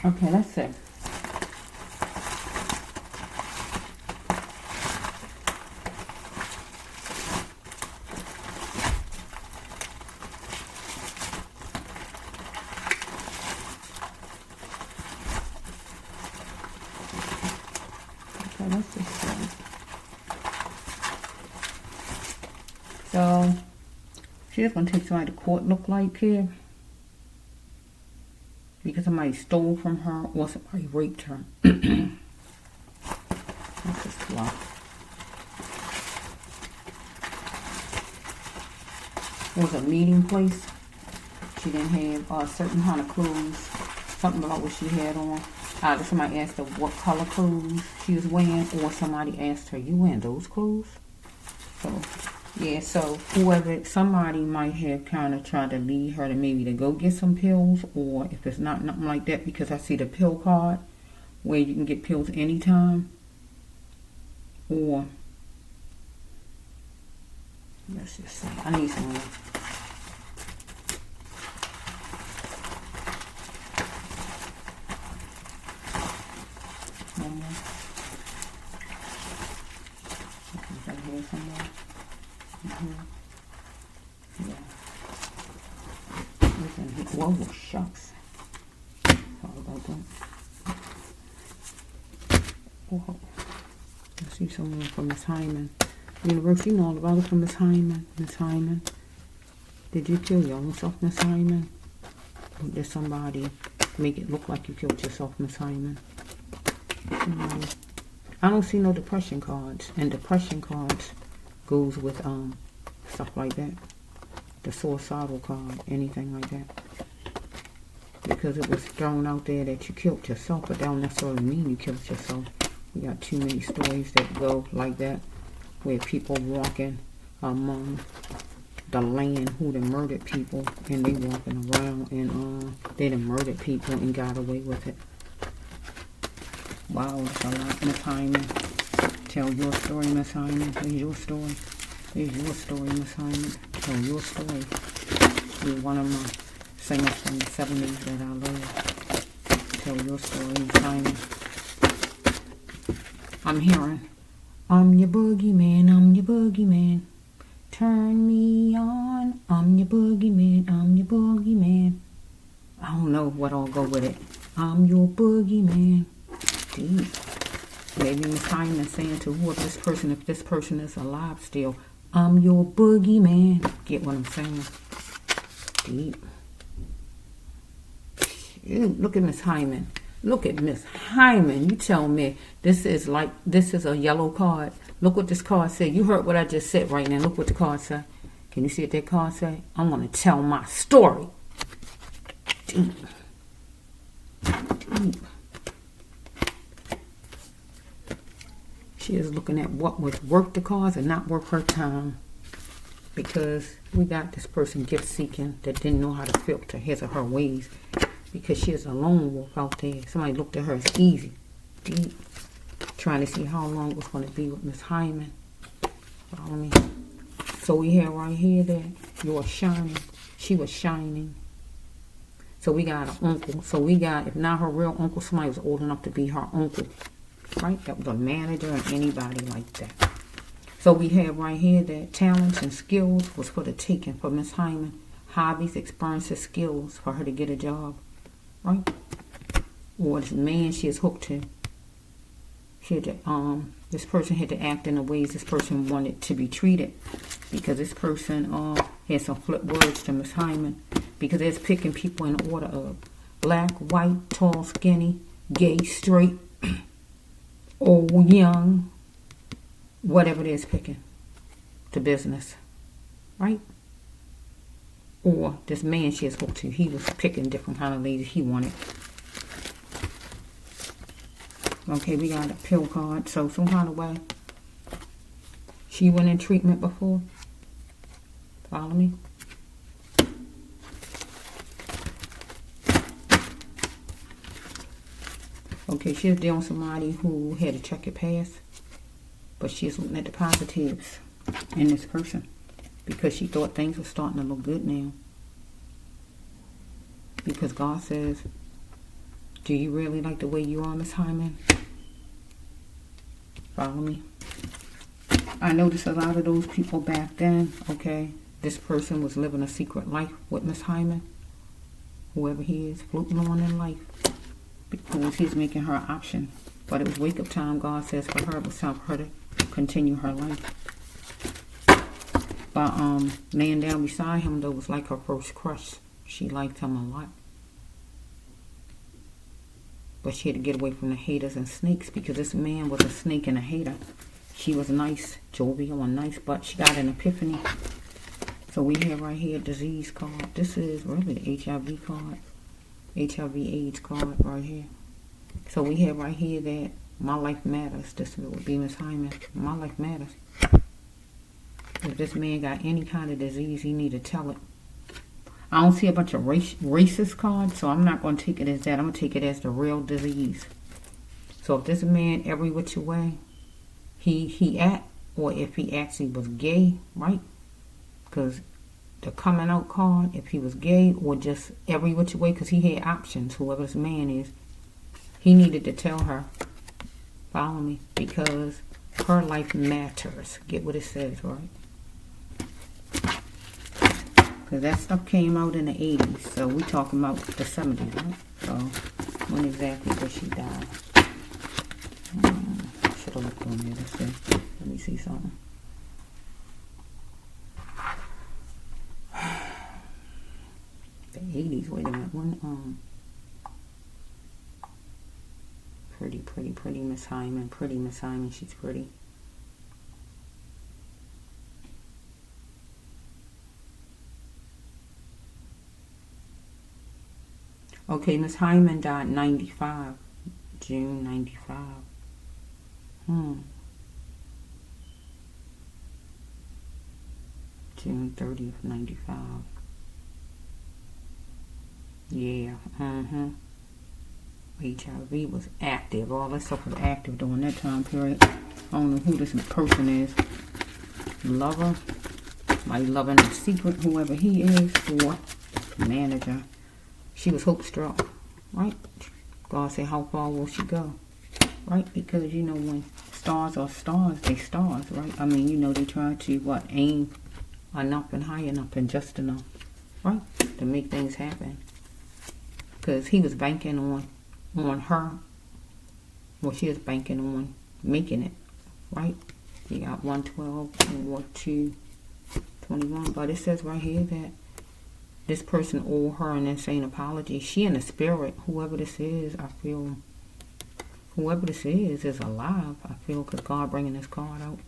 Okay, let's see. So, she's going to take somebody to court, look like here. Because somebody stole from her or somebody raped her. That's just fluff. It was a meeting place. She didn't have a certain kind of clothes. Something about what she had on. Either somebody asked her what color clothes she was wearing, or somebody asked her, "You wearing those clothes?" So, yeah, so whoever, somebody might have kind of tried to lead her to maybe to go get some pills, or if it's not nothing like that, because I see the pill card where you can get pills anytime. Or, let's just see, I need some more. Whoa, shucks. Sorry about that. Whoa. I see someone from Miss Hyman. Universe, you know all about it from Miss Hyman. Miss Hyman. Did you kill your own self, Miss Hyman? Or did somebody make it look like you killed yourself, Miss Hyman? I don't see no depression cards. And depression cards goes with stuff like that. The suicidal card, anything like that. Because it was thrown out there that you killed yourself, but that don't necessarily mean you killed yourself. We got too many stories that go like that, where people walking among the land who done murdered people, and they walking around and they done murdered people and got away with it. Wow, that's a lot. Miss Hyman, tell your story, Miss Hyman. Here's your story. Here's your story, Miss Hyman. Tell your story. You're one of my singers from the 70s that I love. Tell your story, Miss Hyman. I'm hearing, I'm your boogeyman, I'm your boogeyman. Turn me on, I'm your boogeyman, I'm your boogeyman. I don't know what all go with it. I'm your boogeyman. Deep. Maybe Miss Hyman saying to whoever this person, if this person is alive still, I'm your boogeyman. Get what I'm saying? Deep. Ew, look at Miss Hyman. Look at Miss Hyman. You tell me this is a yellow card. Look what this card said. You heard what I just said right now. Look what the card said. Can you see what that card say? I'm going to tell my story. Deep. Deep. She is looking at what was worth the cause and not worth her time. Because we got this person gift seeking that didn't know how to filter his or her ways. Because she is a lone wolf out there. Somebody looked at her as easy. Deep. Trying to see how long it was going to be with Miss Hyman. Follow me. So we have right here that you are shining. She was shining. So we got an uncle. So we got, if not her real uncle, somebody was old enough to be her uncle. Right? That was a manager or anybody like that. So we have right here that talents and skills was for the taking for Miss Hyman. Hobbies, experiences, skills for her to get a job. Right? Or this man she is hooked to. She had to, this person had to act in the ways this person wanted to be treated. Because this person had some flip words to Miss Hyman. Because it's picking people in order of black, white, tall, skinny, gay, straight, old, young, whatever it is picking. To business. Right? Or this man she is hooked to, he was picking different kind of ladies he wanted. Okay, we got a pill card. So some kind of way. She went in treatment before. Follow me? Okay, she's dealing with somebody who had to check your past. But she's looking at the positives in this person. Because she thought things were starting to look good now. Because God says, do you really like the way you are, Miss Hyman? Follow me? I noticed a lot of those people back then, okay, this person was living a secret life with Miss Hyman. Whoever he is, floating on in life. Because he's making her an option. But it was wake-up time, God says, for her. It was time for her to continue her life. But laying down beside him, though, was like her first crush. She liked him a lot. But she had to get away from the haters and snakes because this man was a snake and a hater. She was nice, jovial and nice, but she got an epiphany. So we have right here a disease card. This is really the HIV card. HIV AIDS card right here. So we have right here that my life matters. This would be Miss Hyman. My life matters. If this man got any kind of disease, he need to tell it. I don't see a bunch of racist cards, so I'm not going to take it as that. I'm going to take it as the real disease. So if this man every which way, he act, or if he actually was gay, right? Because the coming out card, if he was gay or just every which way, because he had options, whoever this man is, he needed to tell her, follow me, because her life matters. Get what it says, right? Because that stuff came out in the 80s. So we talking about the 70s, right? So when exactly did she die? Should have looked on there. Let's see. Let me see something. The 80s. Wait a minute. When pretty Miss Hyman. Pretty Miss Hyman. She's pretty. Okay, Miss Hyman died 95. June 95. June 30th, 95. Yeah, HIV was active. All that stuff was active during that time period. I don't know who this person is. Lover. Like loving in secret, whoever he is, or manager. She was hope struck, right? God said, how far will she go? Right? Because, you know, when stars are stars, they stars, right? I mean, you know, they try to, aim enough and high enough and just enough, right? To make things happen. Because he was banking on her. Well, she was banking on making it, right? You got 112 or 221. But it says right here that this person owe her an insane apology. She in the spirit, whoever this is, I feel, whoever this is alive, I feel, because God bringing this card out.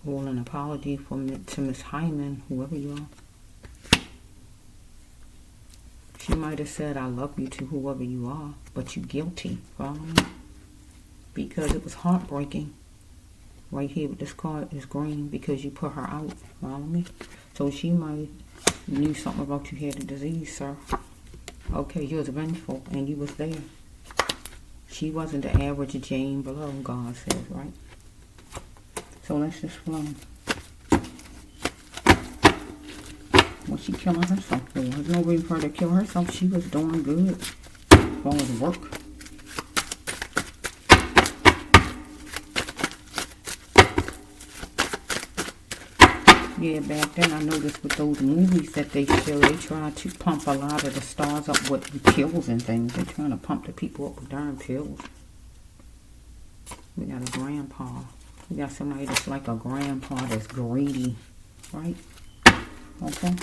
Or an apology to Miss Hyman, whoever you are. She might have said, I love you to whoever you are, but you guilty, follow me? Because it was heartbreaking. Right here with this card is green because you put her out, follow me? So she might knew something about you had a disease, sir. Okay, you was vengeful and you was there. She wasn't the average Jane below, God says, right? So let's just flow. What she killing herself for? There's no reason for her to kill herself. She was doing good as far as work. Yeah, back then I noticed with those movies that they show, they try to pump a lot of the stars up with pills and things. They're trying to pump the people up with darn pills. We got a grandpa. We got somebody that's like a grandpa that's greedy, right? Okay.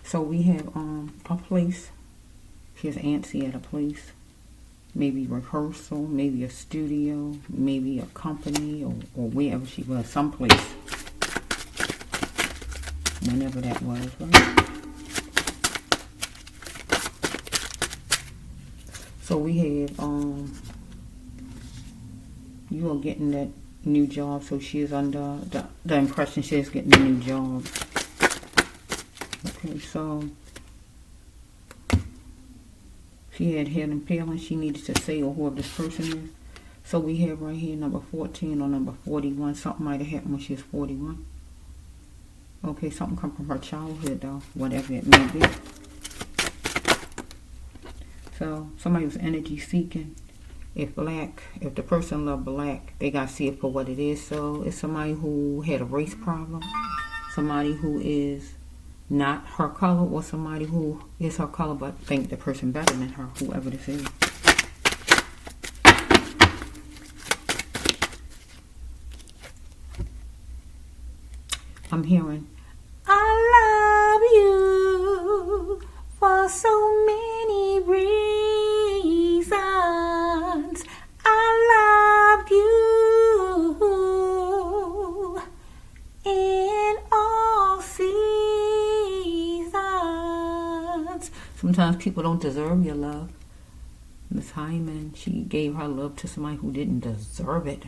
So we have a place. She's antsy at a place. Maybe rehearsal, maybe a studio, maybe a company, or wherever she was, someplace. Whenever that was, right? So we have, you are getting that new job, so she is under the impression she is getting a new job. Okay, so she had head impaling. She needed to say, or whoever this person is. So we have right here number 14 or number 41. Something might have happened when she was 41. Okay, something come from her childhood though, whatever it may be. So somebody was energy seeking. If the person loved black, they got to see it for what it is. So it's somebody who had a race problem. Somebody who is not her color, or somebody who is her color but think the person better than her, whoever this is. I'm hearing, I love you for so many reasons. I love you in all seasons. Sometimes people don't deserve your love. Miss Hyman, she gave her love to somebody who didn't deserve it.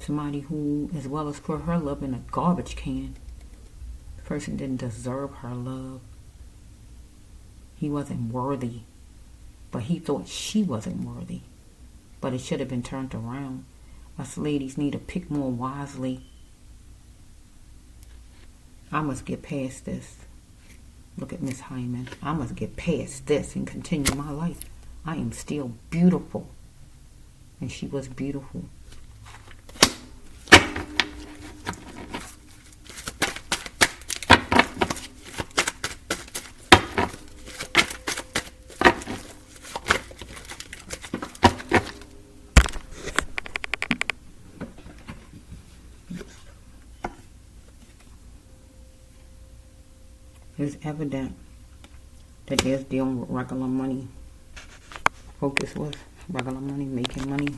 Somebody who, as well as put her love in a garbage can. The person didn't deserve her love. He wasn't worthy. But he thought she wasn't worthy. But it should have been turned around. Us ladies need to pick more wisely. I must get past this. Look at Miss Hyman. I must get past this and continue my life. I am still beautiful. And she was beautiful. It's evident that they're dealing with regular money. Focus was regular money, making money.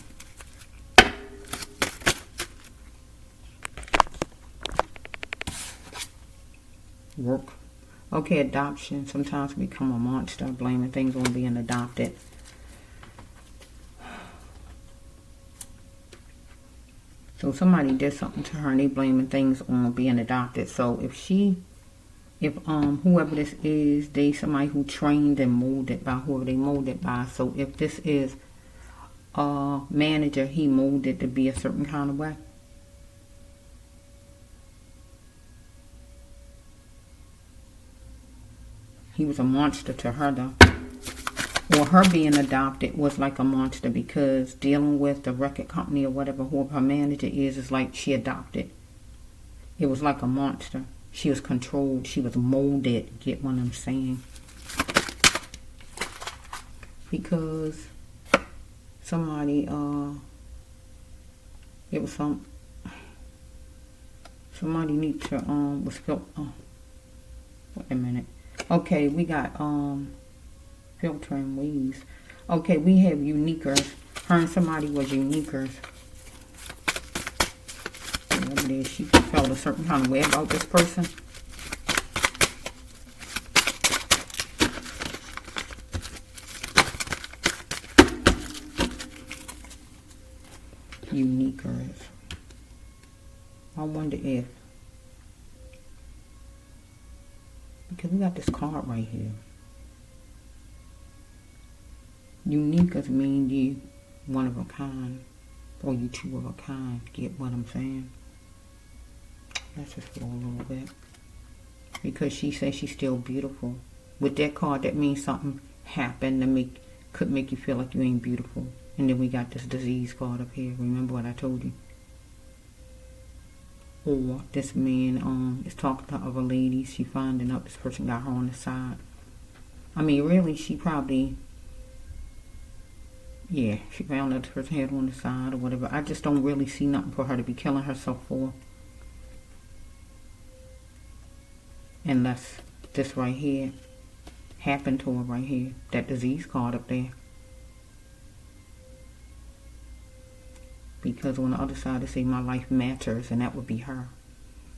Work. Okay, adoption. Sometimes we become a monster, blaming things on being adopted. So somebody did something to her and they blaming things on being adopted. So if whoever this is, they somebody who trained and molded by whoever they molded by. So if this is a manager, he molded to be a certain kind of way. He was a monster to her though. Or her being adopted was like a monster, because dealing with the record company or whatever, whoever her manager is like she adopted. It was like a monster. She was controlled. She was molded. Get what I'm saying? Because somebody, it was somebody need to, was felt, wait a minute. Okay, we got, filtering waves. Okay, we have uniquers. Her and somebody was uniquers. Whatever it is, she felt a certain kind of way about this person. Uniquers. I wonder if, because we got this card right here. Uniquers mean you one of a kind. Or you two of a kind. Get what I'm saying? Let's just flow a little bit. Because she says she's still beautiful. With that card, that means something happened to could make you feel like you ain't beautiful. And then we got this disease card up here. Remember what I told you? Or this man is talking to other ladies. She finding out this person got her on the side. I mean, really, she probably... Yeah, she found out this person had her on the side or whatever. I just don't really see nothing for her to be killing herself for. Unless this right here happened to her right here. That disease card up there. Because on the other side they say my life matters, and that would be her.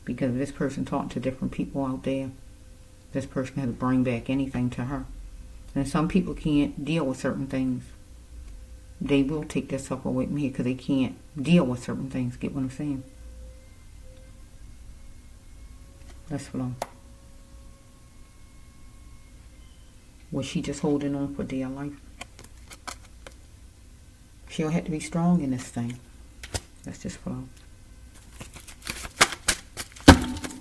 Because if this person talking to different people out there, this person has to bring back anything to her. And some people can't deal with certain things. They will take their stuff away from here because they can't deal with certain things. Get what I'm saying? Let's flow. Was she just holding on for dear life? She'll have to be strong in this thing. Let's just flow.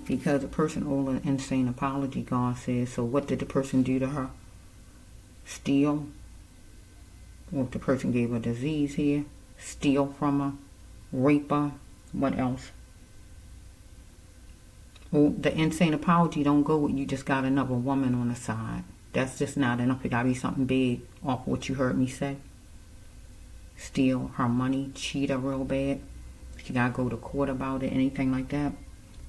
Because the person owed an insane apology, God says. So what did the person do to her? Steal. Or if the person gave her disease here. Steal from her. Rape her. What else? Well, the insane apology don't go with you just got another woman on the side. That's just not enough. It got to be something big off what you heard me say. Steal her money. Cheat her real bad. She got to go to court about it. Anything like that.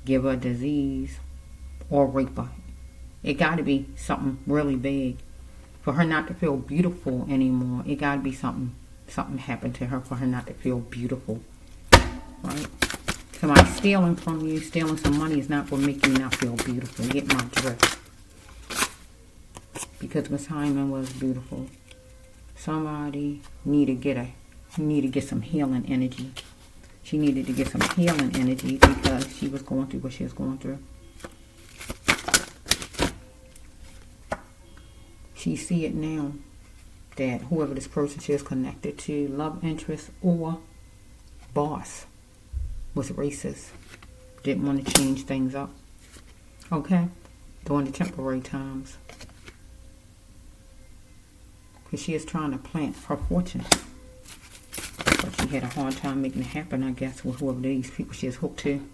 Give her a disease. Or rape her. It got to be something really big. For her not to feel beautiful anymore. It got to be something happened to her for her not to feel beautiful. Right? Somebody stealing from you, stealing some money is not going to make you not feel beautiful. Get my drift. Because Miss Hyman was beautiful. Somebody need to get some healing energy. She needed to get some healing energy because she was going through what she was going through. She see it now that whoever this person she is connected to, love interest or boss, was racist. Didn't want to change things up. Okay? During the temporary times. Because she is trying to plant her fortune. But she had a hard time making it happen, I guess, with whoever these people she is hooked to.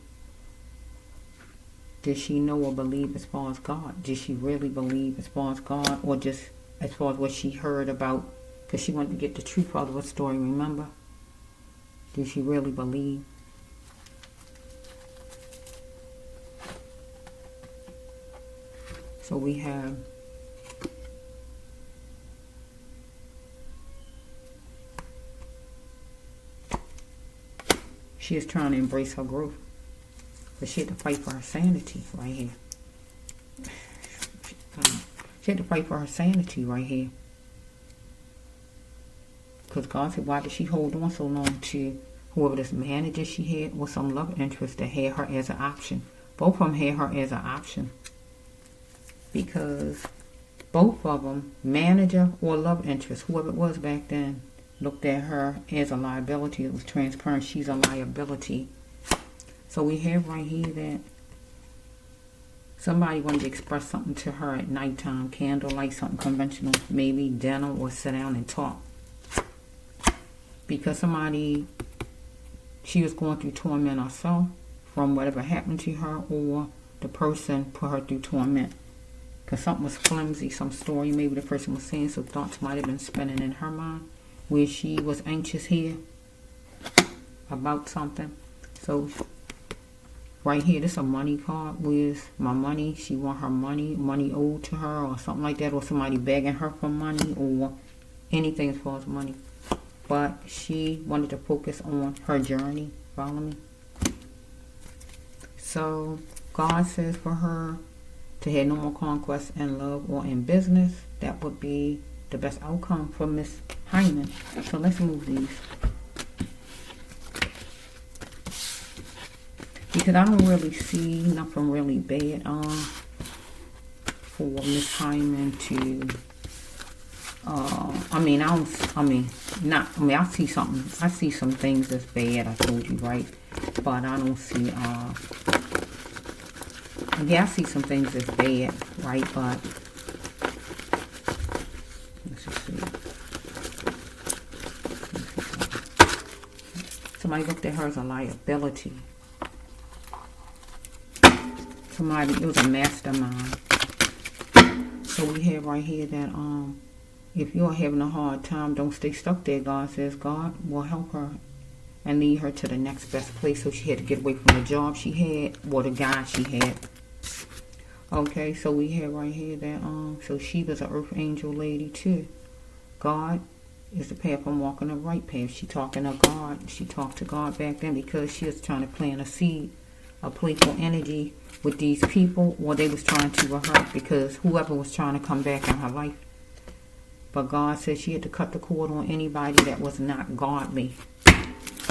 Did she know or believe as far as God? Did she really believe as far as God? Or just as far as what she heard about? Because she wanted to get the truth out of her story, remember? Did she really believe? So we have she is trying to embrace her growth. But she had to fight for her sanity right here. She had to fight for her sanity right here. Because God said, why did she hold on so long to whoever this manager she had or some love interest that had her as an option? Both of them had her as an option. Because both of them, manager or love interest, whoever it was back then, looked at her as a liability. It was transparent. She's a liability. So we have right here that somebody wanted to express something to her at nighttime, candlelight, something conventional, maybe dinner or sit down and talk. Because she was going through torment herself from whatever happened to her, or the person put her through torment. Because something was flimsy, some story maybe the person was saying, so thoughts might have been spinning in her mind where she was anxious here about something. So right here, this is a money card. Where's my money? She want her money owed to her or something like that, or somebody begging her for money or anything as far as money. But she wanted to focus on her journey. Follow me? So God says for her to have no more conquest in love or in business. That would be the best outcome for Miss Hyman. So let's move these. Because I don't really see nothing really bad for Miss Hyman to I see something. I see some things that's bad. I told you, right? But I don't see, yeah, I see some things that's bad, right? But, let's just see. Somebody looked at her as a liability. Somebody, it was a mastermind. So we have right here that, if you're having a hard time, don't stay stuck there. God says God will help her and lead her to the next best place. So she had to get away from the job she had or the guy she had. Okay, so we have right here that so she was an earth angel lady too. God is the path I'm walking, the right path. She talking to God. She talked to God back then because she was trying to plant a seed, a playful energy with these people, or they was trying to hurt because whoever was trying to come back in her life. But God said she had to cut the cord on anybody that was not godly.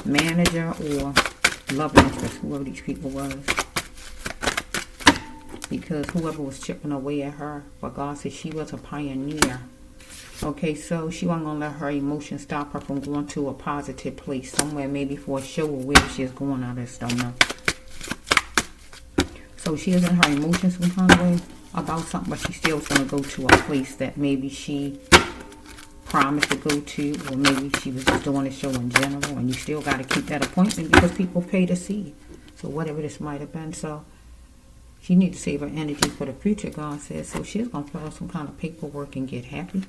Manager or love interest, whoever these people was. Because whoever was chipping away at her. But God said she was a pioneer. Okay, so she wasn't going to let her emotions stop her from going to a positive place. Somewhere maybe for a show or where she is going. I just don't know. So she is in her emotions some kind of way about something. But she still is going to go to a place that maybe she promised to go to, or maybe she was just doing a show in general, and you still got to keep that appointment because people pay to see. So whatever this might have been, so she needs to save her energy for the future, God says. So she's going to fill out some kind of paperwork and get happy,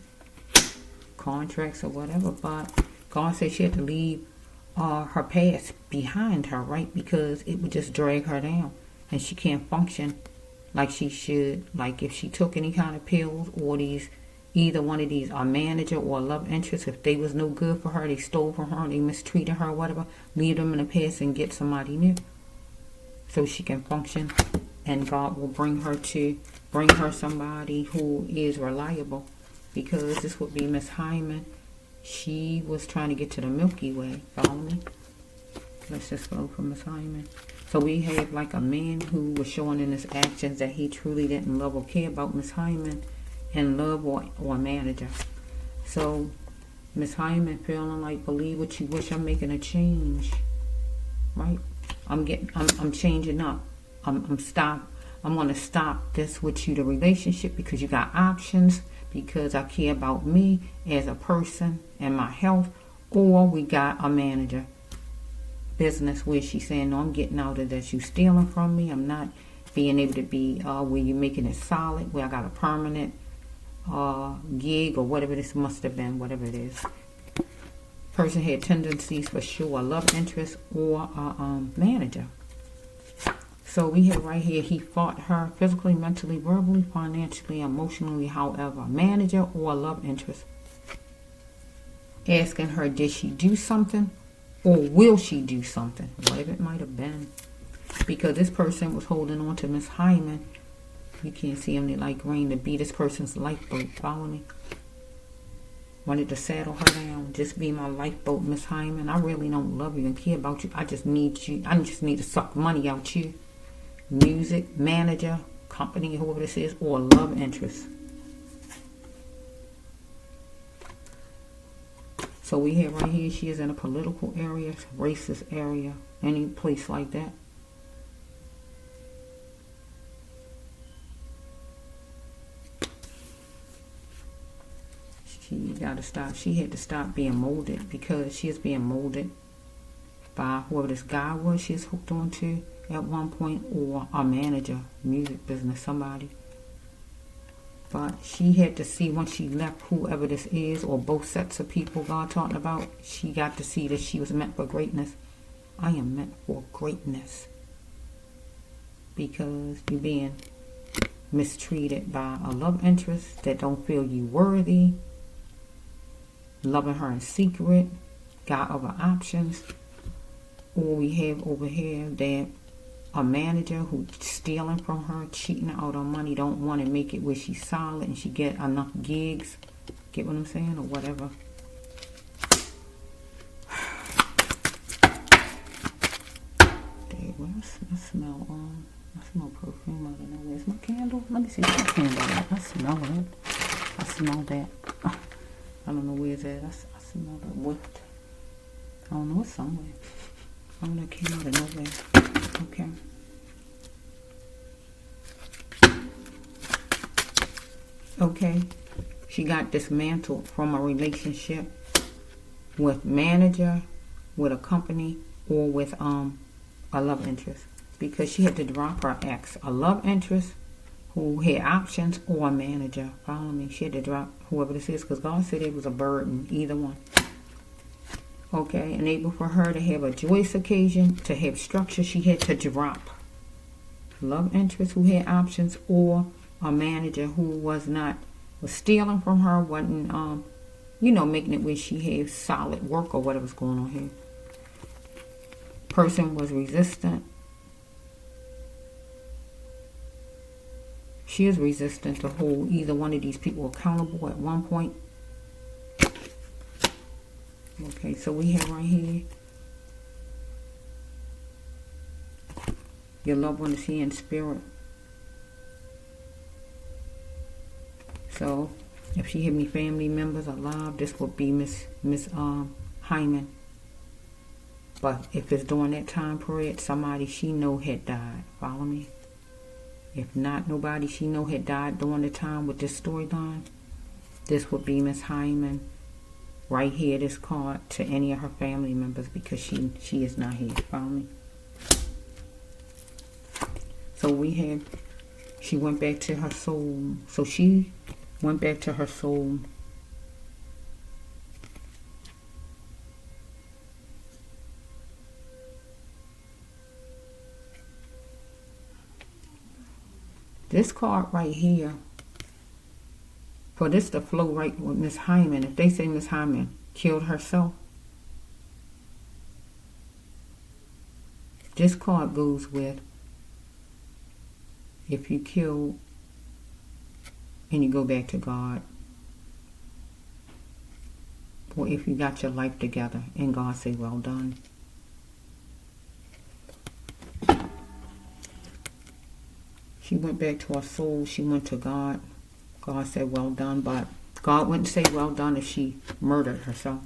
contracts or whatever. But God says she had to leave her past behind her, right? Because it would just drag her down, and she can't function like she should. Like if she took any kind of pills or either one of these, a manager or a love interest, if they was no good for her, they stole from her, they mistreated her, whatever, leave them in the past and get somebody new so she can function, and God will bring her somebody who is reliable, because this would be Miss Hyman. She was trying to get to the Milky Way. Follow me? Let's just go for Miss Hyman. So we have like a man who was showing in his actions that he truly didn't love or care about Miss Hyman and love or manager. So Miss Hyman feeling like, believe what you wish, I'm making a change, right? I'm changing up. I'm going to stop this with you, the relationship, because you got options, because I care about me as a person and my health, or we got a manager business where she's saying, no, I'm getting out of this. You stealing from me. I'm not being able to be where you're making it solid, where I got a permanent gig or whatever this must have been, whatever it is. Person had tendencies for sure, a love interest or a manager. So we have right here, he fought her physically, mentally, verbally, financially, emotionally, however, manager or love interest. Asking her, did she do something or will she do something? Whatever it might have been. Because this person was holding on to Miss Hyman. You can't see them, they like green, to be this person's lifeboat. Follow me? Wanted to saddle her down. Just be my lifeboat, Miss Hyman. I really don't love you and care about you. I just need you. I just need to suck money out you. Music, manager, company, whoever this is, or love interest. So we have right here, she is in a political area, racist area, any place like that. She had to stop being molded, because she is being molded by whoever this guy was she is hooked on to at one point, or a manager, music business, somebody. But she had to see, once she left whoever this is, or both sets of people God talking about, she got to see that she was meant for greatness. I am meant for greatness. Because you're being mistreated by a love interest that don't feel you worthy, loving her in secret, got other options. Or we have over here that a manager who's stealing from her, cheating out on money, don't want to make it where she's solid and she get enough gigs. Get what I'm saying? Or whatever. I smell perfume. I don't know. Where's my candle? Let me see. Where's my candle at? I smell it. I smell that. I don't know where it's at. I smell it. What? I don't know. It's somewhere. I don't know. It came out of nowhere. Okay. Okay. She got dismantled from a relationship with manager, with a company, or with a love interest, because she had to drop her ex, a love interest who had options, or a manager. Follow me? She had to drop whoever this is, because God said it was a burden, either one. Okay, enable for her to have a joyous occasion, to have structure, she had to drop love interest who had options, or a manager who was stealing from her, wasn't making it where she had solid work or whatever's going on here. Person was resistant. She is resistant to hold either one of these people accountable at one point. Okay, so we have right here, your loved one is here in spirit. So if she had any family members alive, this would be Miss Hyman. But if it's during that time period, somebody she know had died. Follow me? If not nobody she know had died during the time with this storyline, this would be Miss Hyman. Right here, this card to any of her family members, because she is not here. Follow me? So we have, she went back to her soul. So she went back to her soul. This card right here, for this to flow right with Miss Hyman, if they say Miss Hyman killed herself, this card goes with, if you kill and you go back to God, or if you got your life together and God say, well done. She went back to her soul. She went to God. God said, well done. But God wouldn't say well done if she murdered herself.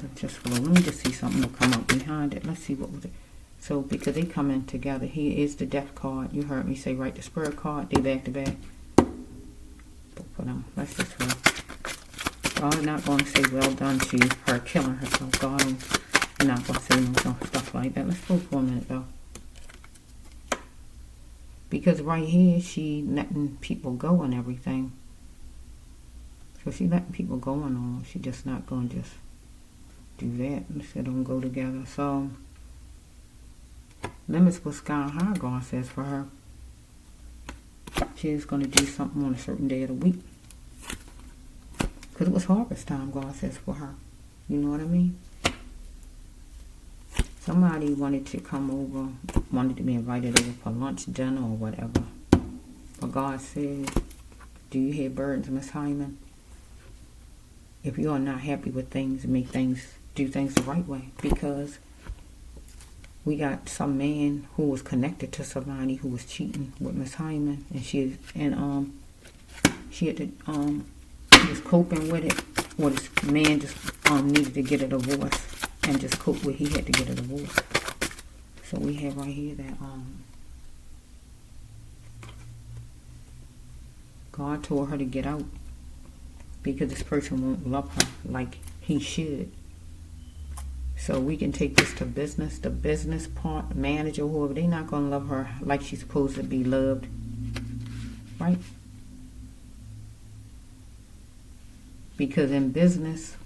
Let me just see something will come up behind it. Let's see what was it. So, because they come in together. Here is the death card. You heard me say, right, the spirit card. They back to back. But for them, let's just roll. God not going to say well done to her killing herself. God not going to say no stuff like that. Let's go for a minute, though. Because right here, she letting people go and everything. So she letting people go and all. She just not going to just do that. They don't go together. So, limits was sky high, God says, for her. She is going to do something on a certain day of the week. Because it was harvest time, God says, for her. You know what I mean? Somebody wanted to come over, wanted to be invited over for lunch, dinner, or whatever. But God said, do you hear birds, Miss Hyman? If you are not happy with things, do things the right way. Because we got some man who was connected to somebody who was cheating with Miss Hyman, and she had to was coping with it, or this man just needed to get a divorce. And just cope with he had to get a divorce. So we have right here that God told her to get out because this person won't love her like he should. So we can take this to business. The business part, manager, whoever, they're not going to love her like she's supposed to be loved. Right? Because in business,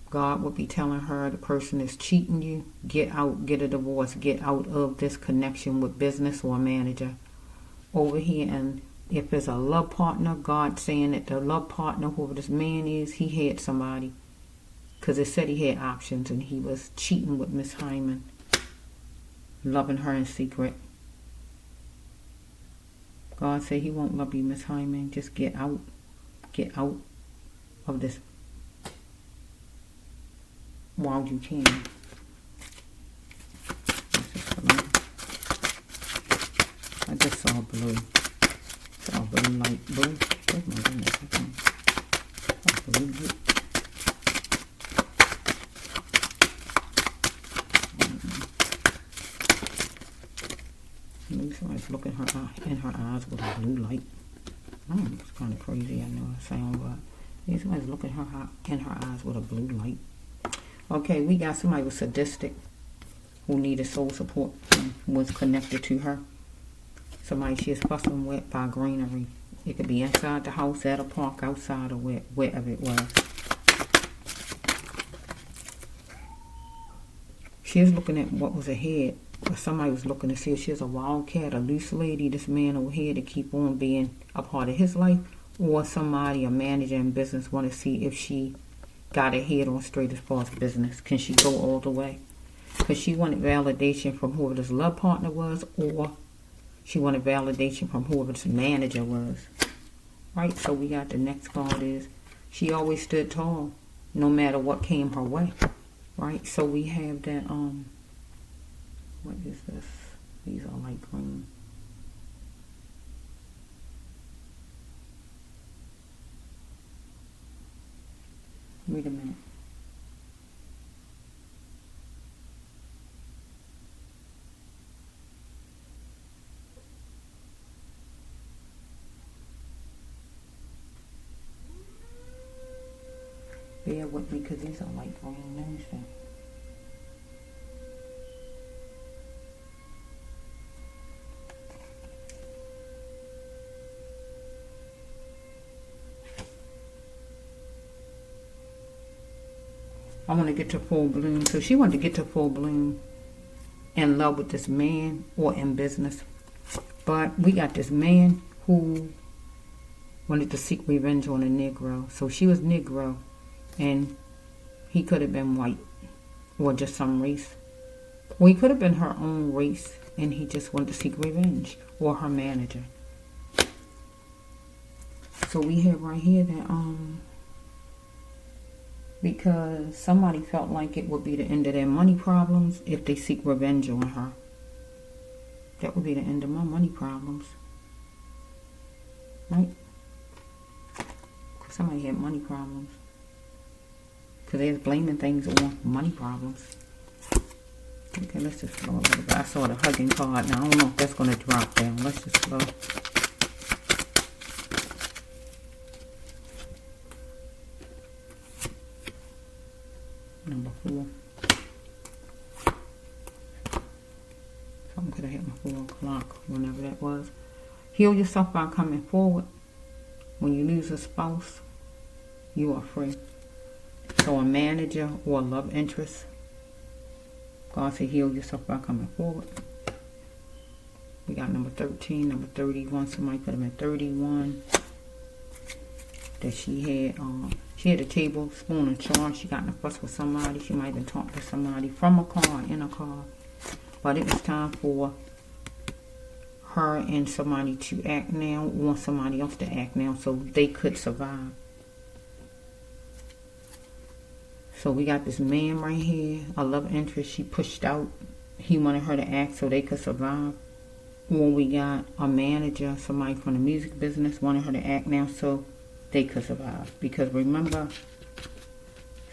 God would be telling her the person is cheating you. Get out, get a divorce, get out of this connection with business or manager. Over here, and if it's a love partner, God saying that the love partner, whoever this man is, he had somebody. Because it said he had options and he was cheating with Miss Hyman. Loving her in secret. God said he won't love you, Miss Hyman. Just get out. Get out of this while you can. I just saw blue. Saw blue. blue light. Blue. Oh my goodness. Blue light. Maybe somebody's looking her in her eyes with a blue light. It's kind of crazy, I know I sound, but maybe somebody's looking in her eyes with a blue light. Okay, we got somebody who's sadistic, who needed soul support, and was connected to her. Somebody she is fussing with by greenery. It could be inside the house, at a park, outside, or wherever it was. She is looking at what was ahead. But somebody was looking to see if she's a wildcat, a loose lady, this man over here to keep on being a part of his life, or somebody, a manager in business, want to see if she got her head on straight as far as business. Can she go all the way? Because she wanted validation from whoever this love partner was, or she wanted validation from whoever this manager was. Right? So we got the next card is, she always stood tall, no matter what came her way. Right? So we have that, what is this? These are light green. Wait a minute. Bear with me because these are light green. Let me see. I want to get to full bloom. So she wanted to get to full bloom in love with this man or in business. But we got this man who wanted to seek revenge on a Negro. So she was Negro and he could have been white or just some race. Or he could have been her own race and he just wanted to seek revenge, or her manager. So we have right here that because somebody felt like it would be the end of their money problems if they seek revenge on her. That would be the end of my money problems. Right? Somebody had money problems. Because they was blaming things on money problems. Okay, let's just slow a little bit. I saw the hugging card. Now, I don't know if that's going to drop down. Let's just slow. Number 4. Something could have hit my 4 o'clock, whenever that was. Heal yourself by coming forward. When you lose a spouse, you are free. So a manager or a love interest, God said heal yourself by coming forward. We got number 13, number 31. Somebody could have been 31. That she had a tablespoon and charge. She got in a fuss with somebody. She might have been talking to somebody from a car, in a car. But it was time for her and somebody to act now, or somebody else to act now, so they could survive. So we got this man right here, a love interest she pushed out. He wanted her to act so they could survive. Or we got a manager, somebody from the music business, wanted her to act now so they could survive. Because remember,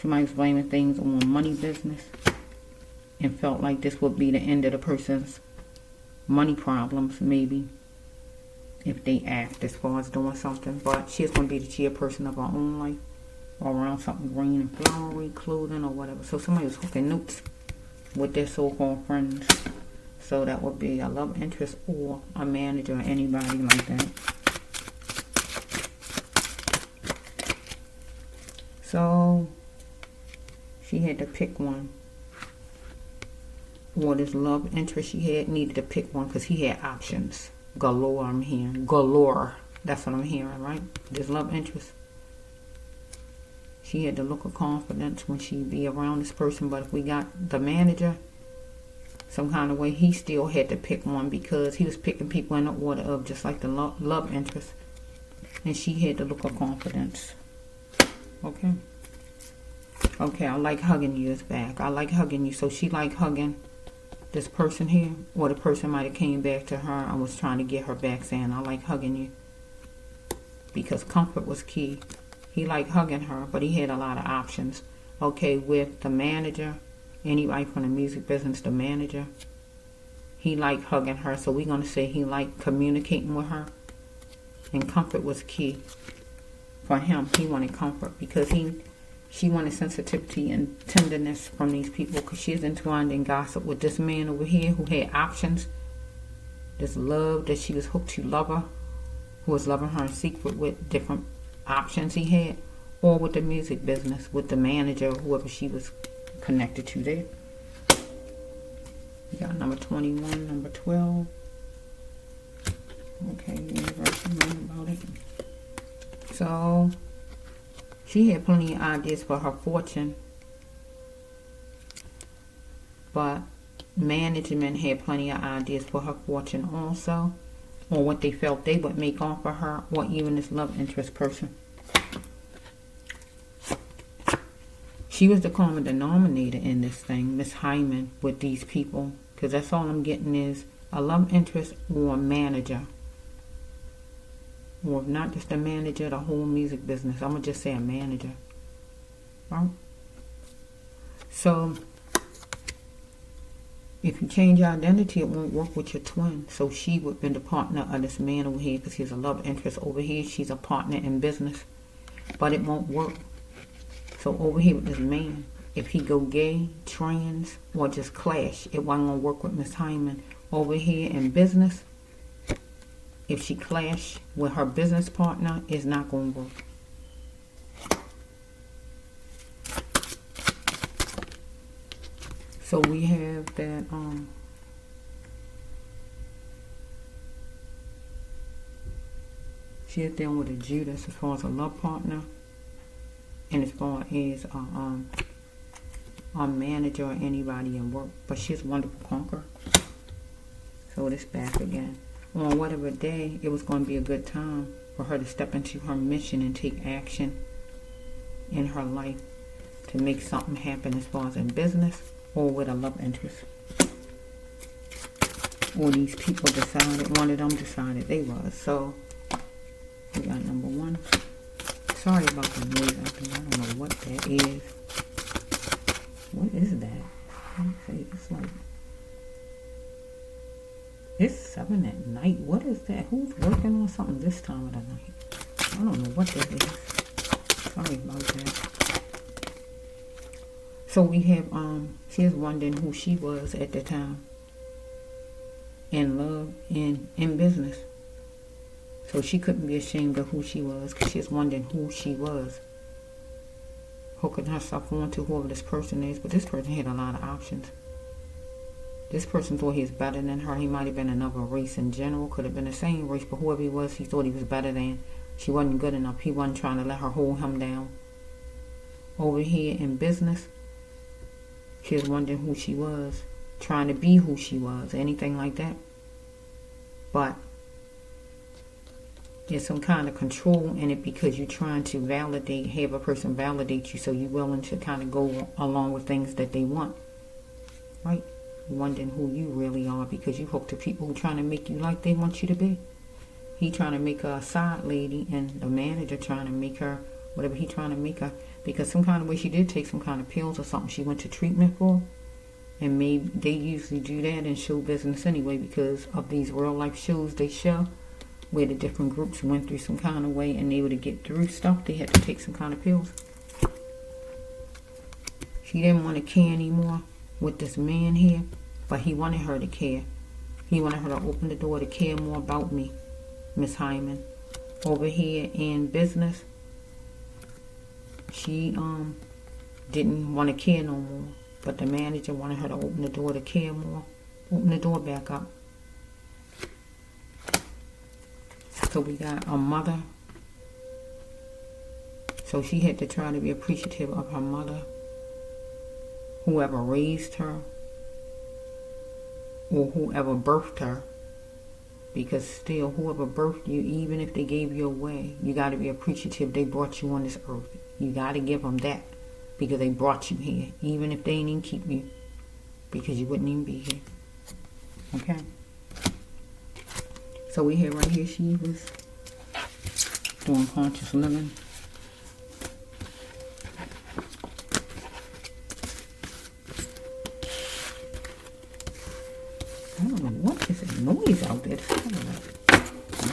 somebody was blaming things on money business and felt like this would be the end of the person's money problems, maybe, if they act as far as doing something. But she's going to be the chairperson of her own life, or around something green and flowery, clothing or whatever. So somebody was hooking notes with their so-called friends. So that would be a love interest or a manager or anybody like that. So she had to pick one. Or this love interest she had needed to pick one because he had options. Galore, I'm hearing. Galore. That's what I'm hearing, right? This love interest. She had the look of confidence when she be around this person. But if we got the manager, some kind of way, he still had to pick one because he was picking people in the order of just like the love interest. And she had the look of confidence. Okay? Okay, I like hugging you is back. I like hugging you. So she like hugging this person here, or the person might have came back to her and was trying to get her back saying, I like hugging you. because comfort was key. He liked hugging her, but he had a lot of options. Okay, with the manager, anybody from the music business, the manager, he liked hugging her, so we're going to say he liked communicating with her. And comfort was key. For him, he wanted comfort because she wanted sensitivity and tenderness from these people because she's entwined in gossip with this man over here who had options. This love that she was hooked to lover, who was loving her in secret with different options he had, or with the music business, with the manager, whoever she was connected to there. You got number 21, number 12. Okay, universe, learn about it. So, she had plenty of ideas for her fortune, but management had plenty of ideas for her fortune also, or what they felt they would make off of her, or even this love interest person. She was the common denominator in this thing, Miss Hyman, with these people, because that's all I'm getting is a love interest or a manager. Or if not just a manager, the whole music business. I'm going to just say a manager. Right? So, if you change your identity, it won't work with your twin. So she would have been the partner of this man over here because he's a love interest. Over here, she's a partner in business. But it won't work. So over here with this man, if he go gay, trans, or just clash, it wasn't going to work with Miss Hyman. Over here in business, if she clash with her business partner, it's not going to work. So we have that she is dealing with a Judas as far as a love partner, and as far as a manager or anybody in work. But she's a wonderful conqueror. So it's back again. On whatever day, it was going to be a good time for her to step into her mission and take action in her life to make something happen as far as in business or with a love interest. Or these people decided, one of them decided they was. So, we got number 1. Sorry about the noise out there. I don't know what that is. What is that? Let me see. It's like... It's 7 at night. What is that? Who's working on something this time of the night? I don't know what that is. Sorry about that. So we have, she was wondering who she was at the time. In love and in business. So she couldn't be ashamed of who she was because she was wondering who she was. Hooking herself on to whoever this person is. But this person had a lot of options. This person thought he was better than her. He might have been another race in general. Could have been the same race. But whoever he was, he thought he was better than. She wasn't good enough. He wasn't trying to let her hold him down. Over here in business, she was wondering who she was. Trying to be who she was. Anything like that. But there's some kind of control in it because you're trying to validate, have a person validate you. So you're willing to kind of go along with things that they want. Right? Wondering who you really are because you hook to people who trying to make you like they want you to be. He trying to make her a side lady and the manager trying to make her whatever he trying to make her, because some kind of way she did take some kind of pills or something she went to treatment for, and maybe they usually do that in show business anyway because of these real life shows they show where the different groups went through some kind of way and they were to get through stuff they had to take some kind of pills. She didn't want to care anymore with this man here, but he wanted her to care. He wanted her to open the door to care more about me, Miss Hyman. Over here in business, she didn't want to care no more, but the manager wanted her to open the door to care more. Open the door back up. So we got a mother. So she had to try to be appreciative of her mother, whoever raised her, or whoever birthed her. Because still, whoever birthed you, even if they gave you away, you got to be appreciative they brought you on this earth. You got to give them that because they brought you here, even if they ain't even keep you, because you wouldn't even be here. Okay? So we have right here, she was doing conscious living. I don't know what is that noise out there. It's kind of like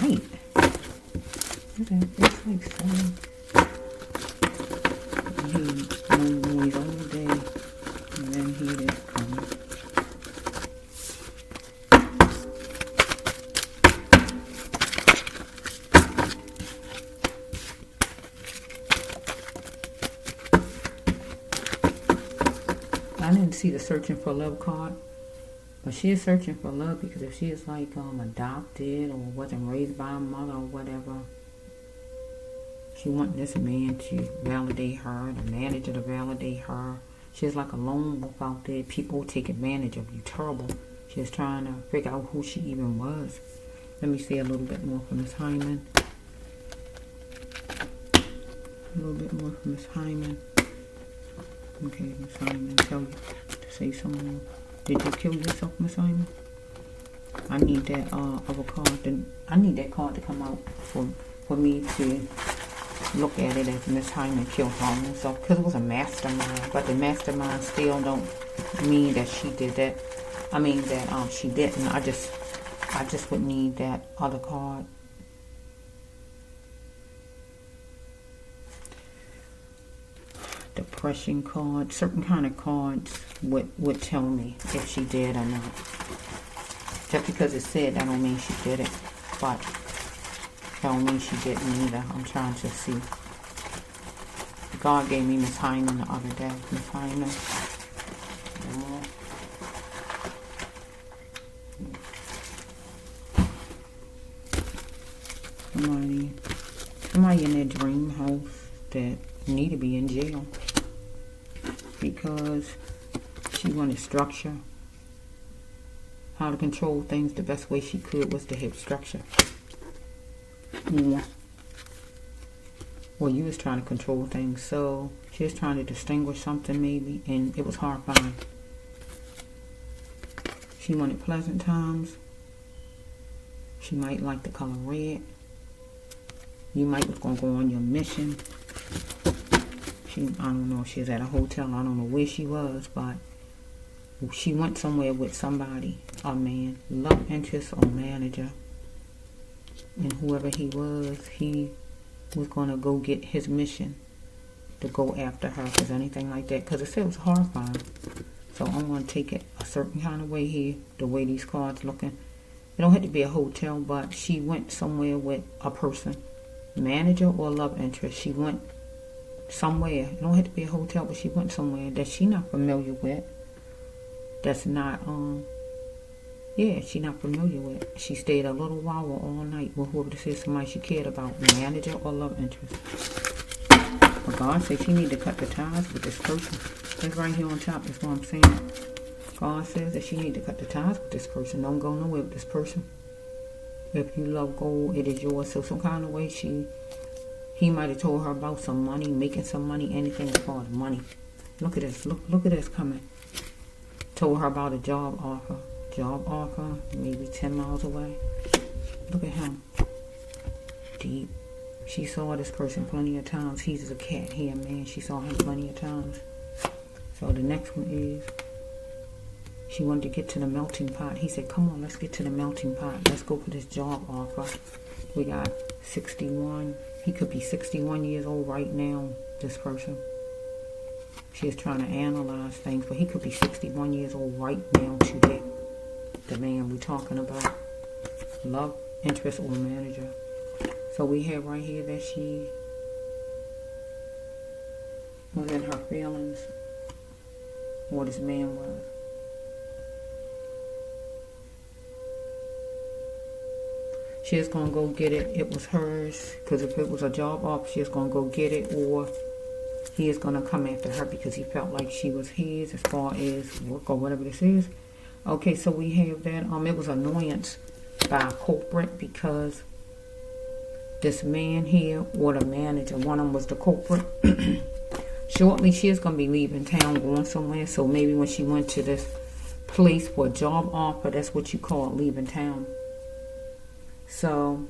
night. It's like 7. I hear no noise all day, and then hear this coming. I didn't see the searching for love card, but she is searching for love because if she is like adopted or wasn't raised by a mother or whatever, she wants this man to validate her, the manager to validate her. She's like a lone wolf out there. People take advantage of you. Terrible. She's trying to figure out who she even was. Let me see a little bit more from Miss Hyman. A little bit more from Miss Hyman. Okay, Miss Hyman, tell you to say some more. Did you kill yourself, Miss Hyman? I need that other card. I need that card to come out for me to look at it as Miss Hyman killed herself, because it was a mastermind. But the mastermind still don't mean that she did that. I mean that she didn't. I just would need that other card. Depression card. Certain kind of cards would tell me if she did or not. Just because it said that don't mean she did it. But that don't mean she didn't either. I'm trying to see. God gave me Miss Hyman the other day. Miss Hyman. Somebody in their dream house that need to be in jail because she wanted structure. How to control things the best way she could was to have structure. Yeah. Well, you was trying to control things, so she was trying to distinguish something maybe, and it was horrifying. She wanted pleasant times. She might like the color red. You might was going to go on your mission. I don't know if she was at a hotel. I don't know where she was, but she went somewhere with somebody, a man, love interest or manager. And whoever he was going to go get his mission to go after her, because anything like that, because it said it was horrifying. So I'm going to take it a certain kind of way here, the way these cards looking. It don't have to be a hotel, but she went somewhere with a person, manager or love interest. She went somewhere. It don't have to be a hotel, but she went somewhere that she not familiar with. That's not, she not familiar with. She stayed a little while or all night with whoever this is, somebody she cared about, manager or love interest. But God says she need to cut the ties with this person. That's right here on top. That's what I'm saying. God says that she need to cut the ties with this person. Don't go nowhere with this person. If you love gold, it is yours. So some kind of way he might have told her about some money, making some money, anything as far as money. Look at this. Look at this coming. Told her about a job offer. Job offer, maybe 10 miles away. Look at him. Deep. She saw this person plenty of times. He's a cat. He a man. She saw him plenty of times. So the next one is, she wanted to get to the melting pot. He said, come on, let's get to the melting pot. Let's go for this job offer. We got 61. He could be 61 years old right now, this person. She is trying to analyze things, but he could be 61 years old right now today. The man we're talking about. Love, interest, or manager. So we have right here that she was in her feelings. What this man was. She is going to go get it. It was hers. Because if it was a job offer, she is going to go get it. Or he is going to come after her because he felt like she was his as far as work or whatever this is. Okay, so we have that. It was annoyance by a culprit because this man here or the manager, one of them was the culprit. Shortly, she is going to be leaving town, going somewhere. So maybe when she went to this place for a job offer, that's what you call leaving town. So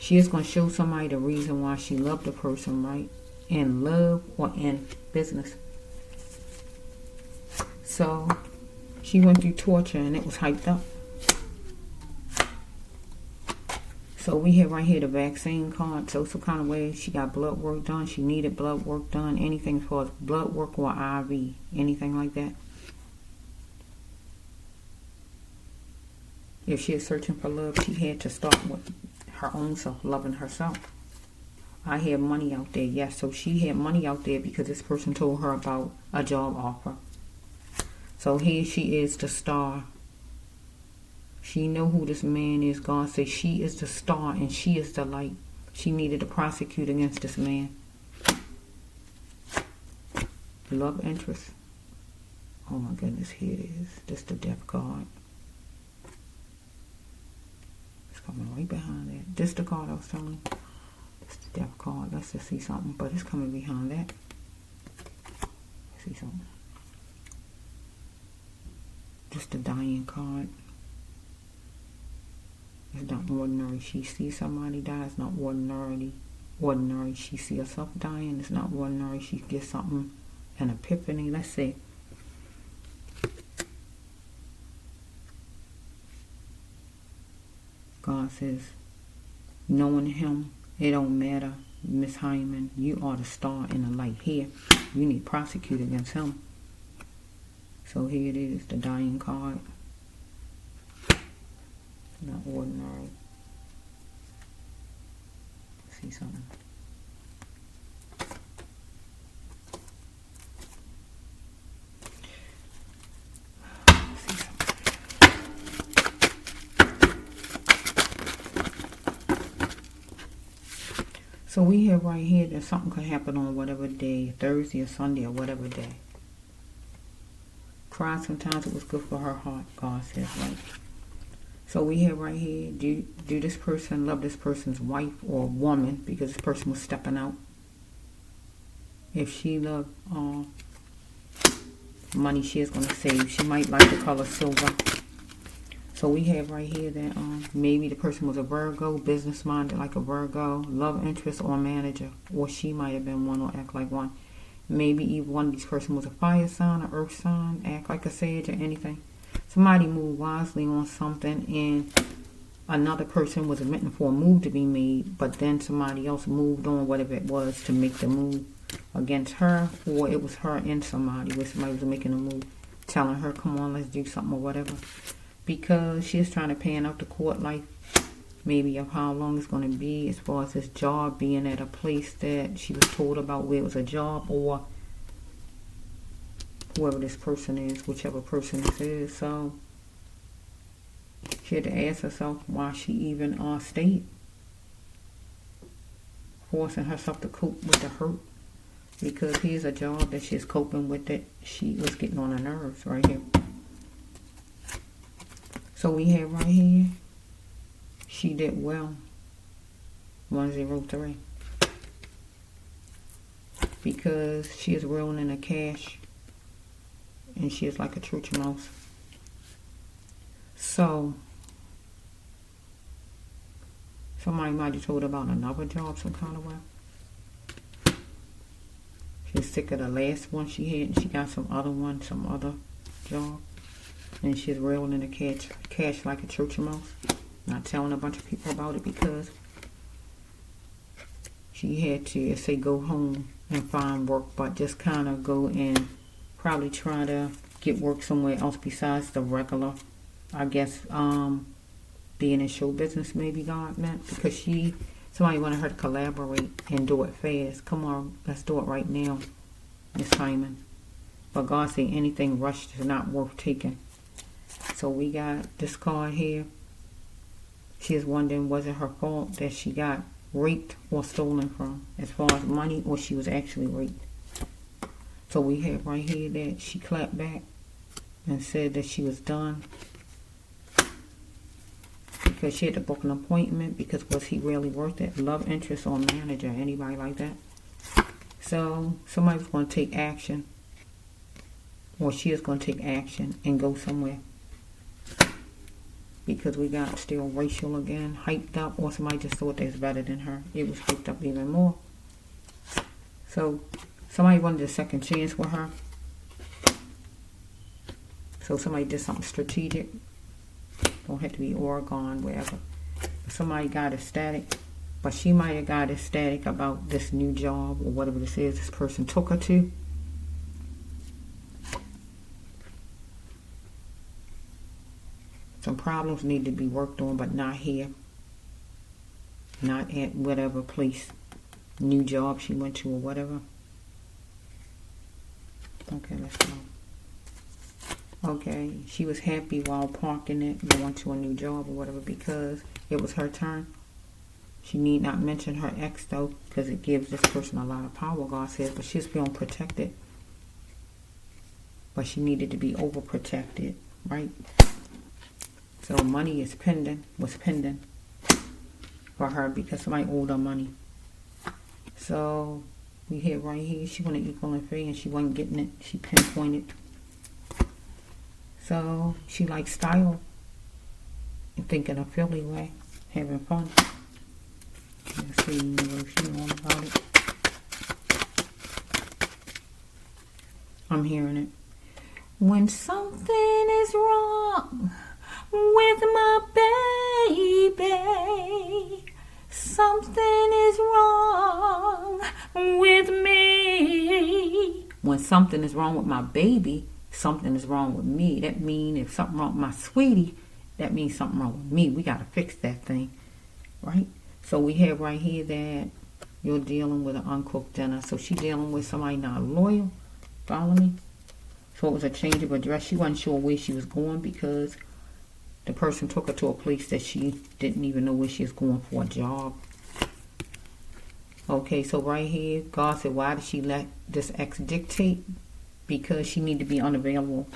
She is going to show somebody the reason why she loved the person, right? In love or in business. So she went through torture and it was hyped up. So we have right here the vaccine card. So some kind of way she got blood work done. She needed blood work done. Anything as far as blood work or IV. Anything like that. If she is searching for love, she had to start with her own self, loving herself. I had money out there. Yes, so she had money out there because this person told her about a job offer. So here she is, the star. She know who this man is. God says she is the star and she is the light. She needed to prosecute against this man. Love interest. Oh my goodness, here it is. This the death card. It's coming right behind that. This the card I was telling you. This the death card. Let's just see something. But it's coming behind that. Let's see something. This the dying card. It's not ordinary. She sees somebody die. It's not ordinary. She sees herself dying. It's not ordinary. She gets something, an epiphany. Let's see. God says, knowing him, it don't matter. Miss Hyman, you are the star in the light here. You need to prosecute against him. So here it is, the dying card. Not ordinary. Let's see something. So we have right here that something could happen on whatever day, Thursday or Sunday or whatever day. Cry sometimes, it was good for her heart, God says, right? So we have right here, do this person love this person's wife or woman because this person was stepping out? If she loved money, she is going to save. She might like the color silver. So we have right here that maybe the person was a Virgo, business-minded like a Virgo, love interest or manager. Or she might have been one or act like one. Maybe even one of these person was a fire sign, or earth sign, act like a sage or anything. Somebody moved wisely on something and another person was admitting for a move to be made, but then somebody else moved on whatever it was to make the move against her, or it was her and somebody where somebody was making a move, telling her, come on, let's do something or whatever. Because she's trying to pan out the court life, maybe of how long it's going to be as far as this job being at a place that she was told about where it was a job, or whoever this person is, whichever person this is. So she had to ask herself why she even stayed, forcing herself to cope with the hurt, because here's a job that she's coping with that she was getting on her nerves right here. So we have right here, she did well, 103, because she is rolling in the cash and she is like a church mouse. So somebody might have told her about another job some kind of way. She's sick of the last one she had and she got some other job. And she's rolling in the cash like a church mouse. Not telling a bunch of people about it because she had to, say, go home and find work, but just kind of go and probably try to get work somewhere else besides the regular, I guess, being in show business, maybe God meant, because somebody wanted her to collaborate and do it fast. Come on, let's do it right now, Miss Hyman. But God said anything rushed is not worth taking. So we got this card here. She is wondering, was it her fault that she got raped or stolen from, as far as money, or she was actually raped? So we have right here that she clapped back and said that she was done because she had to book an appointment, because was he really worth it? Love interest or manager, anybody like that? So somebody's going to take action, or she is going to take action and go somewhere. because we got still racial again, hyped up, or somebody just thought they was better than her. It was hyped up even more. So somebody wanted a second chance with her. So somebody did something strategic. Don't have to be Oregon, wherever. Somebody got ecstatic, but she might have got ecstatic about this new job or whatever this is this person took her to. Some problems need to be worked on, but not here. Not at whatever place, new job she went to or whatever. Okay, let's go. Okay, she was happy while parking it, going to a new job or whatever, because it was her turn. She need not mention her ex though, because it gives this person a lot of power, God says, but she's feeling protected. But she needed to be overprotected, right? So money is was pending for her because somebody owed her money. So we hear right here, she wanted equal and free and she wasn't getting it. She pinpointed. So she likes style and thinking a Philly way, having fun. Let's see what she knows about it. I'm hearing it. When something is wrong with my baby, something is wrong with me. When something is wrong with my baby, something is wrong with me. That means if something wrong with my sweetie, that means something wrong with me. We got to fix that thing, right? So we have right here that you're dealing with an uncooked dinner. So she dealing with somebody not loyal. Follow me? So it was a change of address. She wasn't sure where she was going because the person took her to a place that she didn't even know where she was going for a job. Okay, so right here, God said, why did she let this ex dictate? Because she needed to be unavailable.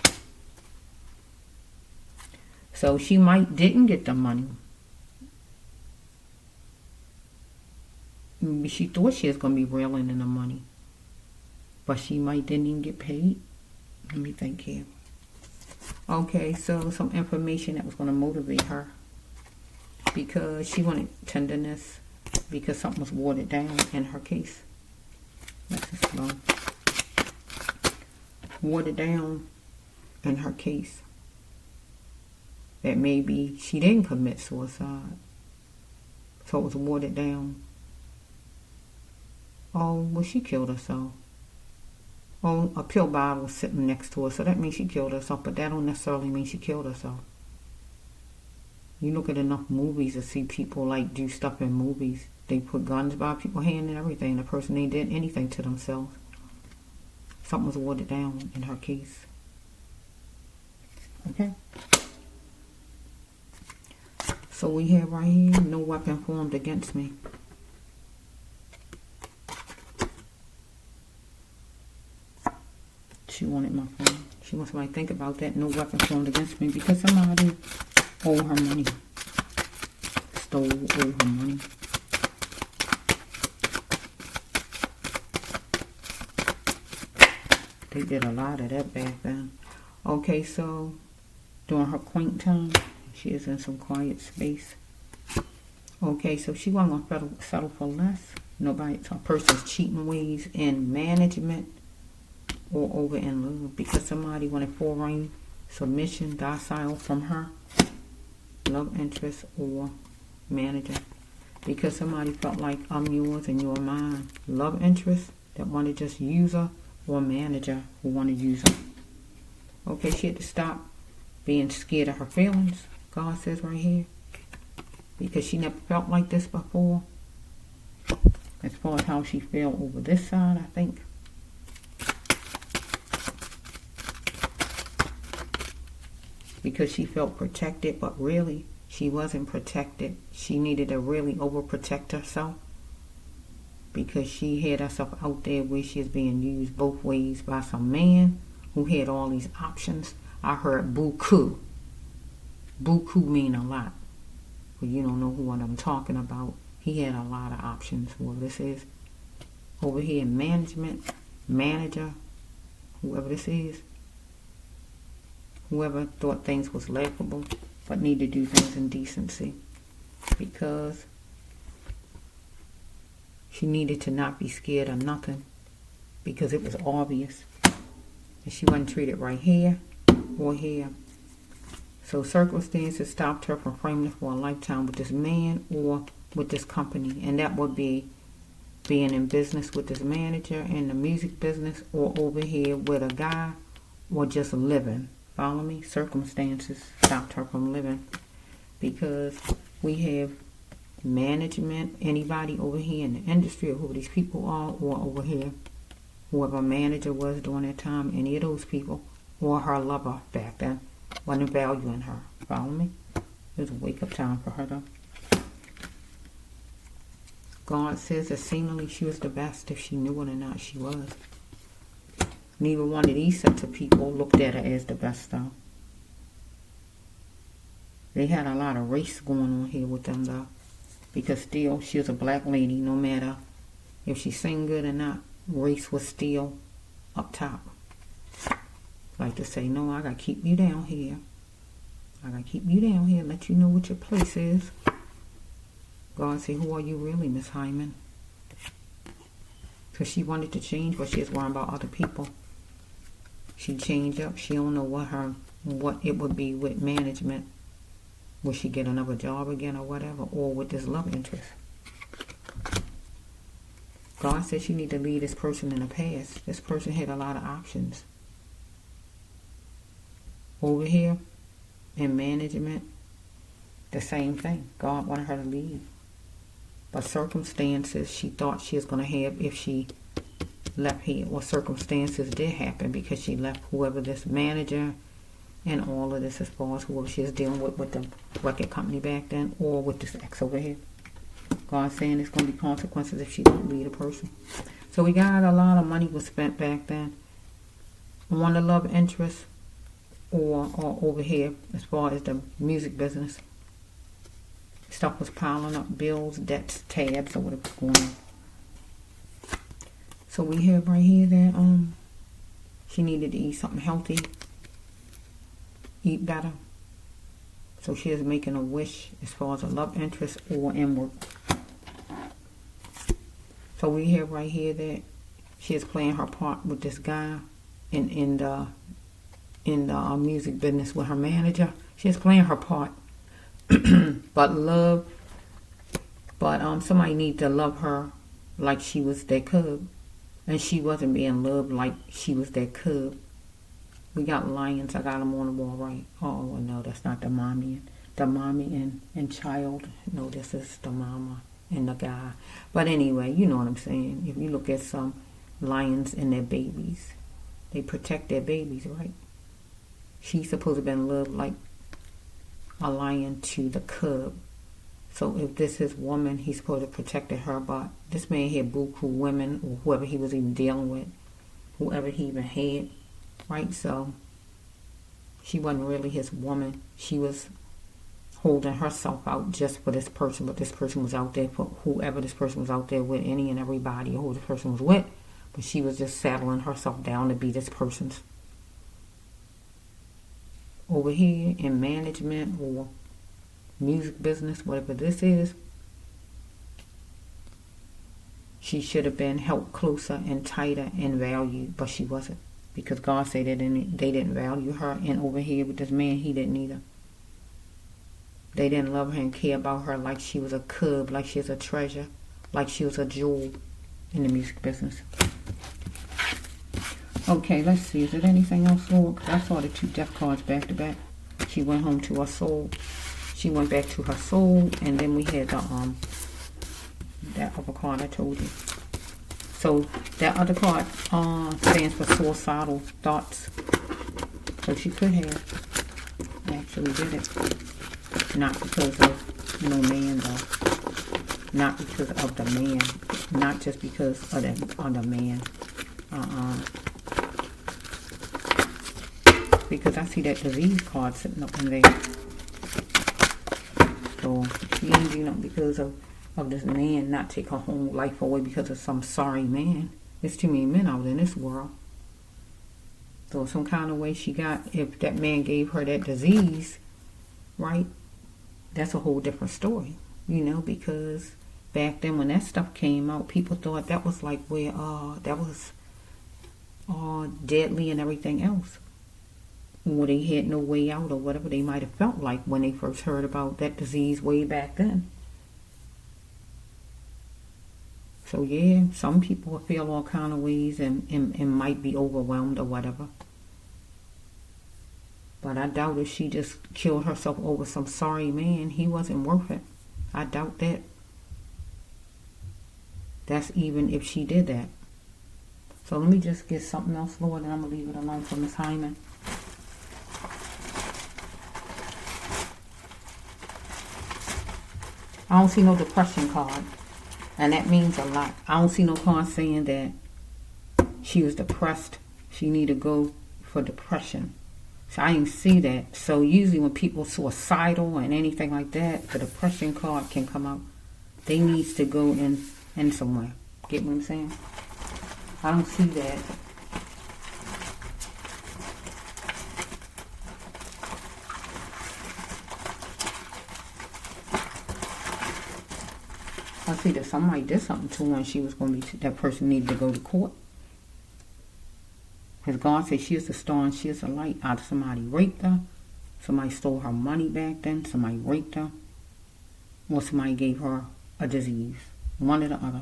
So she didn't get the money. She thought she was going to be reeling in the money. But she didn't even get paid. Let me think here. Okay, so some information that was going to motivate her. Because she wanted tenderness. Because something was watered down in her case. Let's just go. Watered down in her case. That maybe she didn't commit suicide. So it was watered down. Oh, well, she killed herself. Oh, a pill bottle was sitting next to her, so that means she killed herself, but that don't necessarily mean she killed herself. You look at enough movies to see people like do stuff in movies. They put guns by people's hand and everything. The person ain't did anything to themselves. Something was watered down in her case. Okay. So we have right here, no weapon formed against me. She wanted my phone. She wants somebody to think about that. No weapon formed against me because somebody owed her money. Owed her money. They did a lot of that back then. Okay, so during her quaint time, she is in some quiet space. Okay, so she wasn't going to settle for less. Nobody, a person's cheating ways in management or over in love because somebody wanted foreign submission, docile from her, love interest or manager. Because somebody felt like I'm yours and you're mine. Love interest that wanted to just use her or manager who wanted to use her. Okay, she had to stop being scared of her feelings, God says right here. Because she never felt like this before. As far as how she felt over this side, I think. Because she felt protected, but really she wasn't protected. She needed to really overprotect herself. Because she had herself out there where she is being used both ways by some man who had all these options. I heard buku. Buku mean a lot. Well, you don't know what I'm talking about. He had a lot of options. Well, this is over here in management, manager, whoever this is. Whoever thought things was laughable, but need to do things in decency, because she needed to not be scared of nothing, because it was obvious that she wasn't treated right here or here. So circumstances stopped her from framing for a lifetime with this man or with this company, and that would be being in business with this manager in the music business, or over here with a guy, or just living. Follow me? Circumstances stopped her from living, because we have management, anybody over here in the industry, or who these people are, or over here, whoever manager was during that time, any of those people, or her lover back then, wasn't valuing her. Follow me? It was a wake-up time for her, though. God says that seemingly she was the best. If she knew it or not, she was. Neither one of these sets of people looked at her as the best, though. They had a lot of race going on here with them, though. Because still, she was a black lady. No matter if she sang good or not, race was still up top. Like to say, no, I got to keep you down here. I got to keep you down here, let you know what your place is. God said, who are you really, Miss Hyman? Because she wanted to change, but she was worrying about other people. She changed up. She don't know what it would be with management. Will she get another job again or whatever? Or with this love interest? God said she need to leave this person in the past. This person had a lot of options. Over here, in management, the same thing. God wanted her to leave. But circumstances she thought she was going to have if she left here. Well, circumstances did happen because she left whoever this manager and all of this, as far as whoever she was dealing with the record company back then, or with this ex over here. God's saying there's going to be consequences if she don't leave the person. So we got a lot of money was spent back then on the love interest, or over here as far as the music business. Stuff was piling up, bills, debts, tabs, or whatever's going on. So we have right here that she needed to eat something healthy, eat better. So she is making a wish as far as a love interest or inward. So we have right here that she is playing her part with this guy in the music business with her manager. She is playing her part. But somebody need to love her like she was their cub, and she wasn't being loved like she was their cub. We got lions. I got them on the wall, right? Oh well, no, that's not the mommy and child. No, this is the mama and the guy. But anyway, you know what I'm saying. If you look at some lions and their babies, they protect their babies, right? She's supposed to have been loved like a lion to the cub. So if this is woman, he's supposed to have protected her, but this man had buku women, or whoever he was even dealing with, whoever he even had, right? So she wasn't really his woman. She was holding herself out just for this person, but this person was out there for whoever this person was out there with, any and everybody, or who this person was with, but she was just saddling herself down to be this person's. Over here in management or music business, whatever this is, she should have been held closer and tighter and valued, but she wasn't, because God said that they didn't value her. And over here with this man, he didn't either. They didn't love her and care about her like she was a cub, like she was a treasure, like she was a jewel in the music business. Okay, let's see. Is there anything else, Lord? Because I saw the two death cards back to back. She went home to her soul. She went back to her soul. And then we had the that other card I told you. So that other card stands for suicidal thoughts. So she could have actually did it. Not because of no man, though. Not because of the man. Not just because of the man. Because I see that disease card sitting up in there. So she ended up because of this man not take her whole life away because of some sorry man. There's too many men out in this world. So some kind of way she got, if that man gave her that disease, right? That's a whole different story, you know, because back then when that stuff came out, people thought that was like where, that was deadly and everything else. Or they had no way out or whatever they might have felt like when they first heard about that disease way back then. So yeah, some people feel all kind of ways and might be overwhelmed or whatever. But I doubt if she just killed herself over some sorry man. He wasn't worth it. I doubt that. That's even if she did that. So let me just get something else, Lord, and I'm going to leave it alone for Miss Hyman. I don't see no depression card. And that means a lot. I don't see no card saying that she was depressed. She need to go for depression. So I didn't see that. So usually when people suicidal and anything like that, the depression card can come out. They needs to go in somewhere. Get what I'm saying? I don't see that. I see that somebody did something to her and she was going to be, that person needed to go to court. Because God said she is a star and she is a light. Either somebody raped her, somebody stole her money back then, somebody raped her, or somebody gave her a disease. One or the other.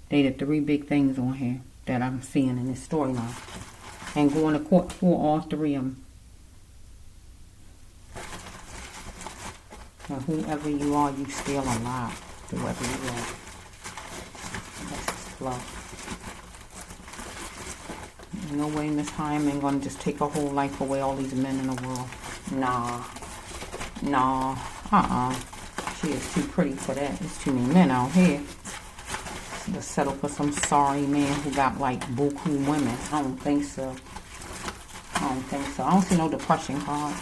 They the three big things on here that I'm seeing in this storyline. And going to court for all three of them. Now, whoever you are, you still alive. Whoever you are. That's just flow. No way Miss Hyman gonna just take her whole life away, all these men in the world. Nah. She is too pretty for that. There's too many men out here. To settle for some sorry man who got like buku women. I don't think so. I don't see no depression card.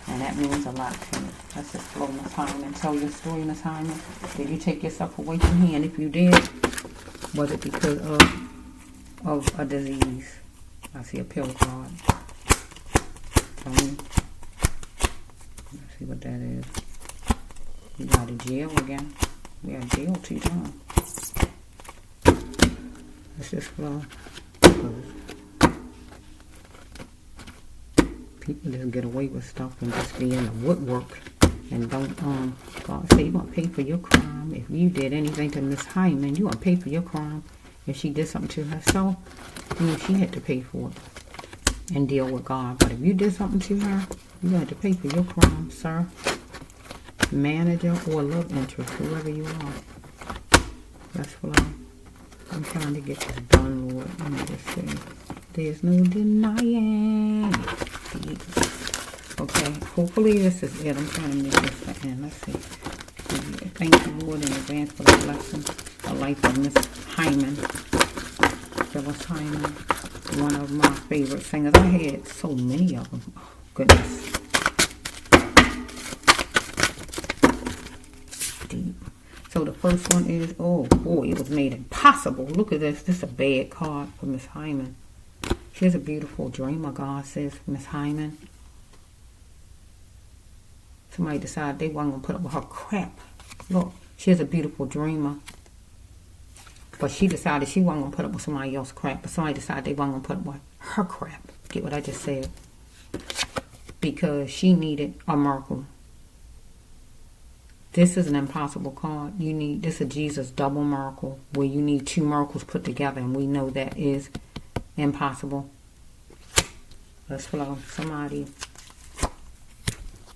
And that means a lot to me. Let's just flow, Miss Hyman. Tell your story, Miss Hyman. Did you take yourself away from here? And if you did, was it because of a disease? I see a pill card. Tell me. Let's see what that is. You got to jail again. We got jail 2 times. Let's just flow. People just get away with stuff and just be in the woodwork and don't, God say you're going to pay for your crime. If you did anything to Miss Hyman, you're going to pay for your crime. If she did something to herself, you know, she had to pay for it and deal with God. But if you did something to her, you had to pay for your crime, sir. Manager or love interest, whoever you are. That's what I'm trying to get this done, Lord. Let me just say, there's no denying. Okay, hopefully this is it. I'm trying to make this the end. Let's see. Thank you, Lord, in advance for the blessing. The life of Miss Hyman. Phyllis Hyman. One of my favorite singers. I had so many of them. Oh, goodness. Deep. So the first one is, oh boy, it was made impossible. Look at this. This is a bad card for Miss Hyman. She's a beautiful dreamer, God says, Miss Hyman. Somebody decided they weren't going to put up with her crap. Look, she's a beautiful dreamer. But she decided she wasn't going to put up with somebody else's crap. But somebody decided they weren't going to put up with her crap. Get what I just said? Because she needed a miracle. This is an impossible card. This is a Jesus double miracle. Where you need 2 miracles put together. And we know that is impossible. Let's flow. Somebody,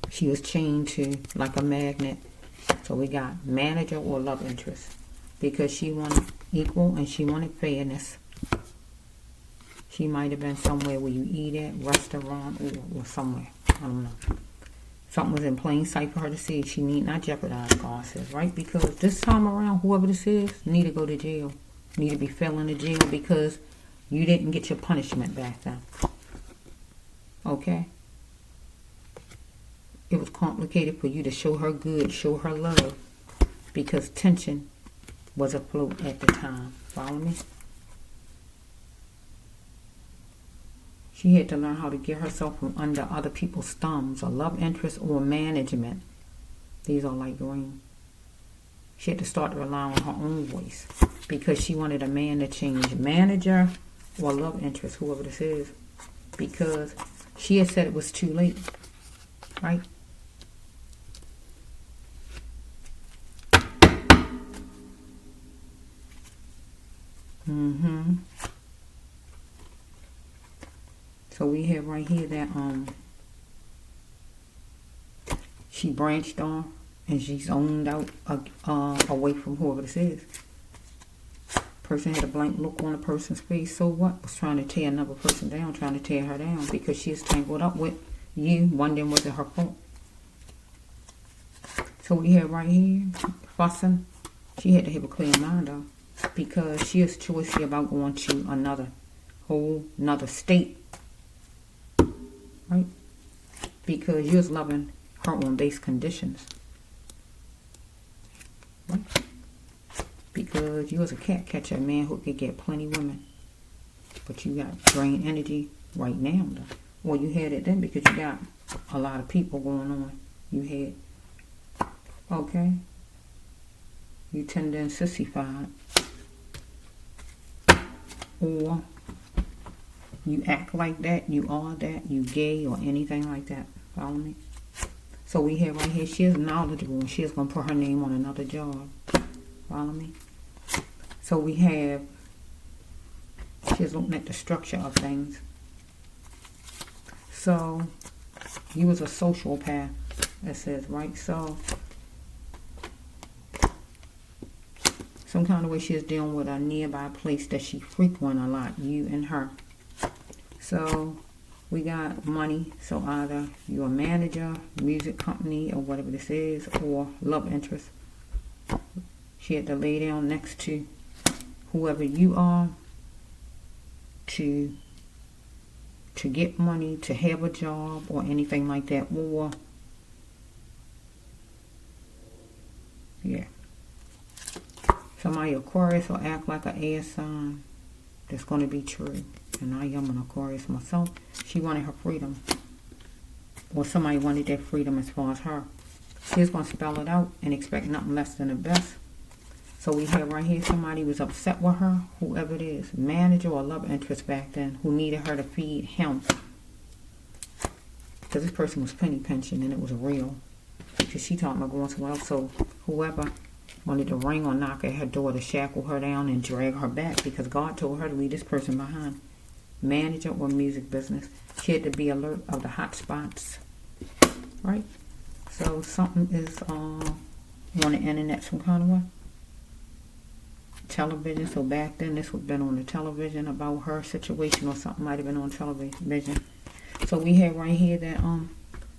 she was chained to like a magnet. So we got manager or love interest. Because she wanted equal and she wanted fairness. She might have been somewhere where you eat at, restaurant, or somewhere. I don't know. Something was in plain sight for her to see. She need not jeopardize, God says, right? Because this time around, whoever this is, need to go to jail. Need to be filling the jail because you didn't get your punishment back then. Okay? It was complicated for you to show her good, show her love. Because tension was afloat at the time. Follow me? She had to learn how to get herself from under other people's thumbs, a love interest or management. These are light green. She had to start to rely on her own voice because she wanted a man to change manager or love interest, whoever this is, because she had said it was too late, right? So we have right here that she branched off and she zoned out away from whoever this is. Person had a blank look on a person's face. So what? Was trying to tear another person down, trying to tear her down because she's tangled up with you, wondering was it her fault. So we have right here, fussing. She had to have a clear mind though, because she is choosy about going to another state, right? Because you're loving her on base conditions, right? Because you was a cat catcher, a man who could get plenty women, but you got drained energy right now though. Well, you had it then because you got a lot of people going on. You had, okay, you tend to sissified, or you act like that, you are that, you gay or anything like that. Follow me? So we have right here, she is knowledgeable and she is going to put her name on another job. Follow me? So we have, she's looking at the structure of things. So you was a sociopath, it says, right? So some kind of way she is dealing with a nearby place that she frequent a lot, you and her. So we got money. So either you're a manager, music company, or whatever this is, or love interest. She had to lay down next to whoever you are to get money, to have a job, or anything like that. Or, yeah. Somebody Aquarius will act like an air sign. That's going to be true. And I am an Aquarius myself. She wanted her freedom. Or somebody wanted their freedom as far as her. She's going to spell it out and expect nothing less than the best. So we have right here somebody was upset with her, whoever it is, manager or love interest back then, who needed her to feed him. Because this person was penny pinching and it was real. Because she talking about going somewhere else. So whoever wanted to ring or knock at her door to shackle her down and drag her back, because God told her to leave this person behind. Manager or music business. She had to be alert of the hot spots. Right? So something is on the internet some kind of way. Television. So back then this would have been on the television about her situation, or something might have been on television. So we have right here that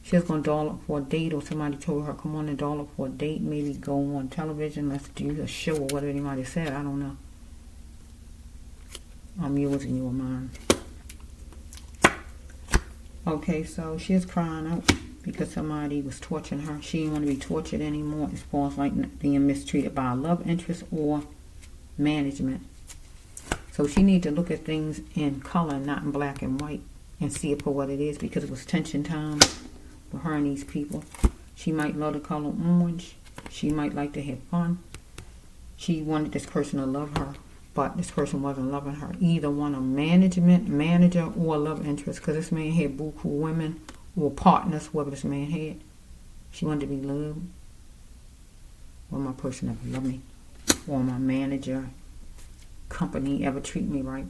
she was going to doll up for a date, or somebody told her come on and doll up for a date, maybe go on television, let's do a show or whatever they might have said. I don't know. I'm yours and you are mine. Okay, so she's crying out because somebody was torturing her. She didn't want to be tortured anymore as far as like being mistreated by a love interest or management. So she needs to look at things in color, not in black and white, and see it for what it is, because it was tension time for her and these people. She might love the color orange. She might like to have fun. She wanted this person to love her, but this person wasn't loving her. Either one, a manager, or a love interest, because this man had buku women or partners, whoever this man had. She wanted to be loved. Will my person ever love me? Or my manager, company ever treat me right?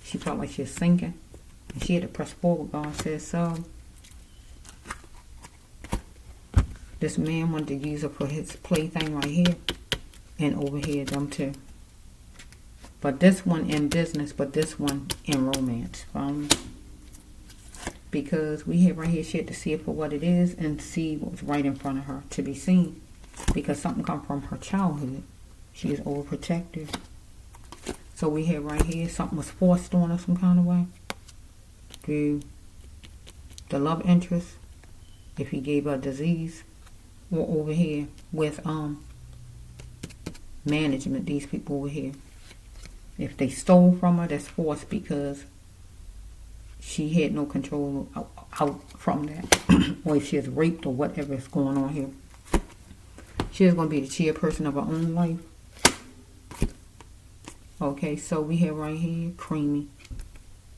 She felt like she was sinking, and she had to press forward. God says so. This man wanted to use her for his plaything right here, and over here them too. But this one in business, but this one in romance. Because we have right here, she had to see it for what it is and see what was right in front of her to be seen. Because something come from her childhood. She is overprotective. So we have right here, something was forced on her some kind of way. Through the love interest, if he gave her a disease. Or over here with management, these people over here. If they stole from her, that's forced, because she had no control out from that. Or if she is raped or whatever is going on here. She is going to be the chairperson of her own life. Okay, so we have right here, creamy.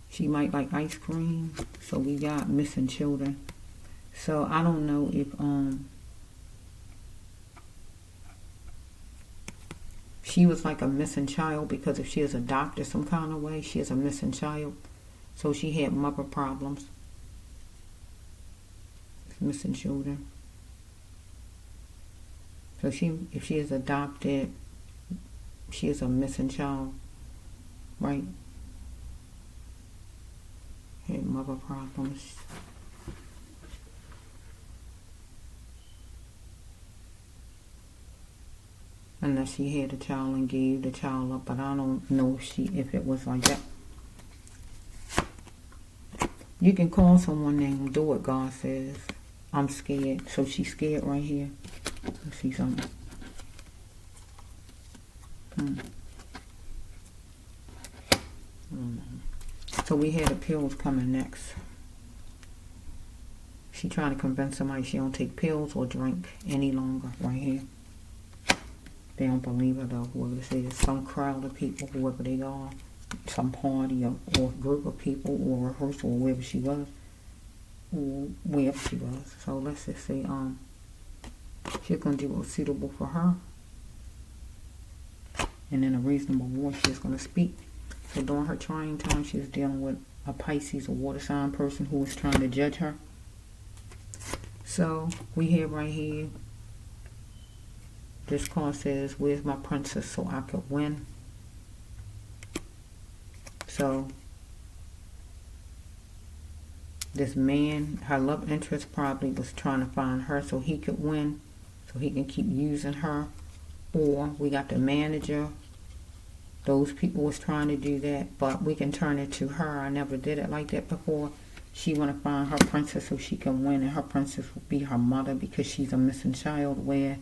She might like ice cream. So we got missing children. So I don't know if she was like a missing child, because if she is adopted some kind of way, she is a missing child. So she had mother problems. Missing children. So if she is adopted, she is a missing child, right? Had mother problems. Unless she had a child and gave the child up, but I don't know if it was like that. You can call someone named Do It, God says. I'm scared. So she's scared right here. Let's see something. So we had the pills coming next. She trying to convince somebody she don't take pills or drink any longer right here. They don't believe her though, whoever this is. Some crowd of people, whoever they are. Some party or group of people or rehearsal or wherever she was. Or wherever she was. So let's just say she's going to do what's suitable for her. And in a reasonable voice she's going to speak. So during her trying time, she was dealing with a Pisces, a water sign person who was trying to judge her. So we have right here, this card says, where's my princess so I could win? So this man, her love interest probably was trying to find her so he could win, so he can keep using her. Or we got the manager. Those people was trying to do that, but we can turn it to her. I never did it like that before. She want to find her princess so she can win, and her princess will be her mother because she's a missing child where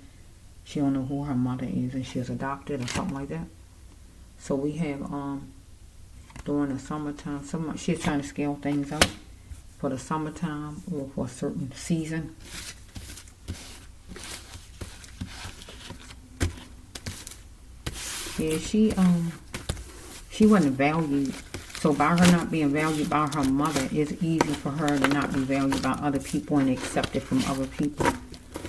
she don't know who her mother is and she's adopted or something like that. So we have during the summertime, she's trying to scale things out for the summertime or for a certain season. Yeah, she wasn't valued. So by her not being valued by her mother, it's easy for her to not be valued by other people and accepted from other people.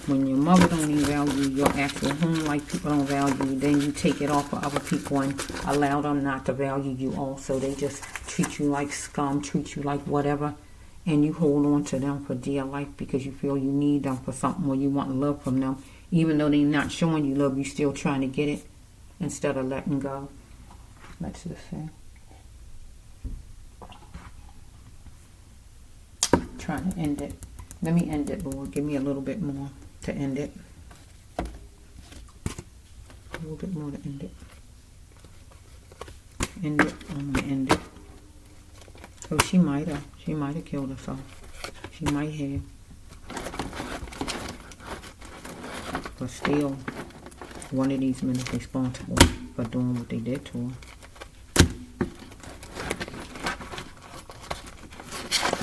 When your mother don't even value your actual home like people don't value you, then you take it off for other people and allow them not to value you also. They just treat you like scum, treat you like whatever, and you hold on to them for dear life because you feel you need them for something or you want love from them. Even though they're not showing you love, you're still trying to get it instead of letting go. Let's just see. Trying to end it. Let me end it, Lord. Give me a little bit more to end it. A little bit more to end it. End it. I'm gonna end it. So she might have killed herself. She might have. But still, one of these men is responsible for doing what they did to her.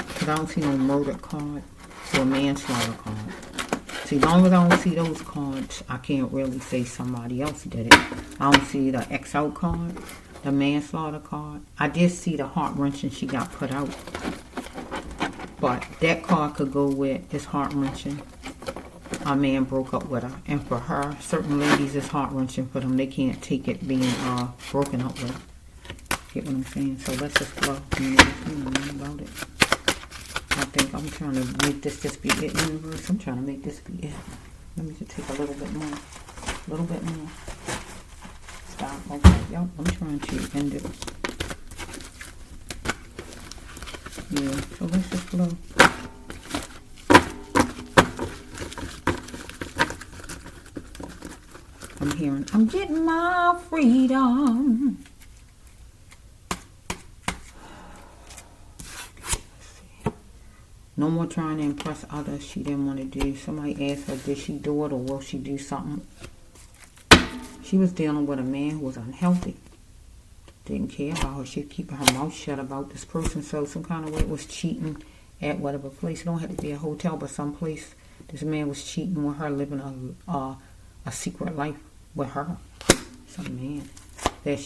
Because I don't see no murder card or manslaughter card. See, as long as I don't see those cards, I can't really say somebody else did it. I don't see the X out card, the manslaughter card. I did see the heart-wrenching she got put out. But that card could go with it's heart-wrenching. A man broke up with her. And for her, certain ladies, it's heart-wrenching for them. They can't take it being broken up with. Get what I'm saying? So let's just flow. You know about it. I think I'm trying to make this just be it, universe. I'm trying to make this be it. Let me just take a little bit more. A little bit more. Stop. Okay. Yep. I'm trying to end it. Yeah. So let's just flow. I'm hearing, I'm getting my freedom. No more trying to impress others she didn't want to do. Somebody asked her, did she do it or will she do something? She was dealing with a man who was unhealthy. didn't care about her. She's keeping her mouth shut about this person. So some kind of way it was cheating at whatever place. It don't have to be a hotel, but some place. This man was cheating with her, living a secret life with her. Some man that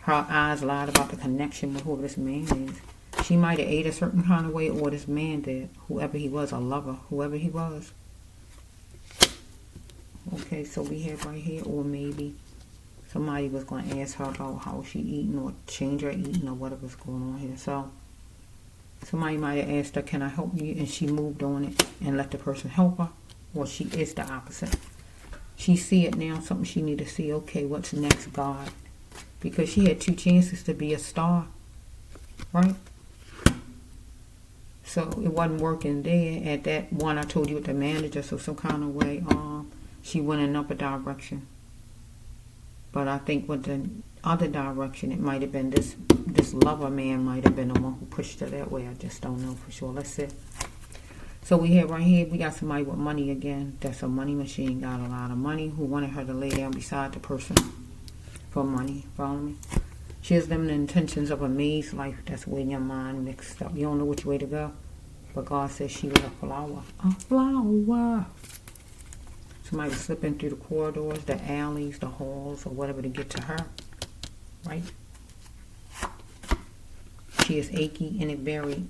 her eyes lied about the connection with whoever this man is. She might have ate a certain kind of way, or this man did. Whoever he was, a lover, whoever he was. Okay, so we have right here, or maybe somebody was going to ask her about how she eating, or change her eating, or whatever's going on here. So somebody might have asked her, can I help you? And she moved on it and let the person help her. Or she is the opposite. She see it now, something she need to see. Okay, what's next, God? Because she had 2 chances to be a star. Right? So it wasn't working there. At that one I told you with the manager, so some kind of way she went in another direction. But I think with the other direction, it might have been this lover man might have been the one who pushed her that way. I just don't know for sure. Let's see. So we have right here, we got somebody with money again. That's a money machine, got a lot of money, who wanted her to lay down beside the person for money. Follow me? She has them the intentions of a maze life. That's when your mind mixed up. You don't know which way to go. But God says she was a flower. A flower. Somebody was slipping through the corridors, the alleys, the halls, or whatever to get to her. Right? She is achy and it buried.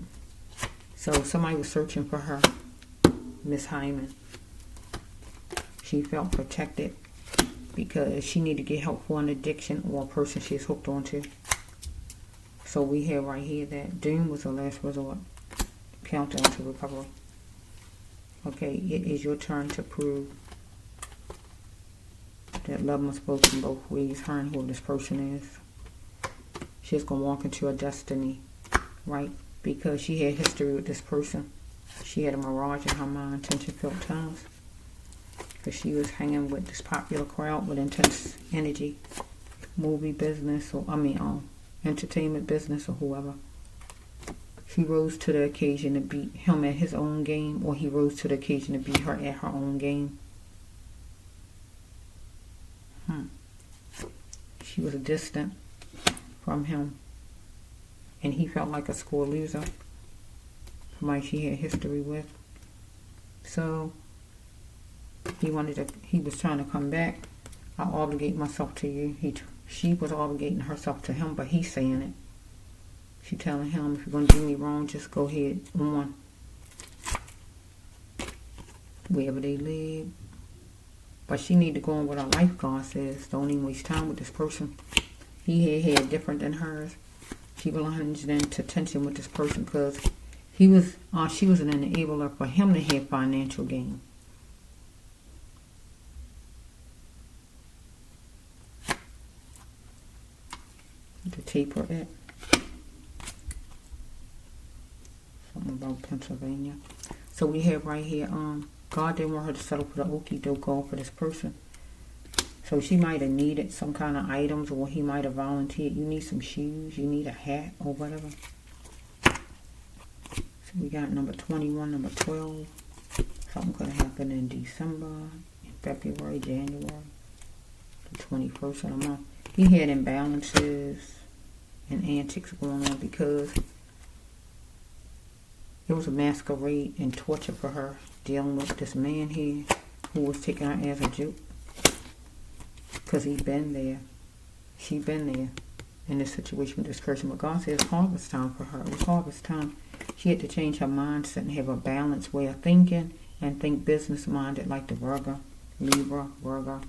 So somebody was searching for her. Miss Hyman. She felt protected because she needed to get help for an addiction or a person she's hooked onto. So we have right here that doom was the last resort. Countdown to recovery. Okay, it is your turn to prove that love must go from both ways. Her and who this person is. She's going to walk into her destiny. Right? Because she had history with this person. She had a mirage in her mind, tension-filled times. Because she was hanging with this popular crowd with intense energy. Movie business, or entertainment business, or whoever. She rose to the occasion to beat him at his own game, or he rose to the occasion to beat her at her own game. She was distant from him, and he felt like a score loser, somebody she had history with. So he was trying to come back. I obligate myself to you. She was obligating herself to him, but he's saying it. She telling him, if you're going to do me wrong, just go ahead on. Wherever they live. But she need to go on with her life, God says. Don't even waste time with this person. He had different than hers. She belongs into tension with this person because she was an enabler for him to have financial gain. To taper it. Something about Pennsylvania. So we have right here, God didn't want her to settle for the okie doke call for this person. So she might have needed some kind of items, or he might have volunteered. You need some shoes, you need a hat, or whatever. So we got number 21, number 12. Something could have happened in December, in February, January, the 21st of the month. He had imbalances and antics going on because it was a masquerade and torture for her dealing with this man here who was taking her as a joke. Because he'd been there. She'd been there in this situation with this person. But God says harvest time for her. It was harvest time. She had to change her mindset and have a balanced way of thinking and think business-minded like the Virgo, Libra, Virgo.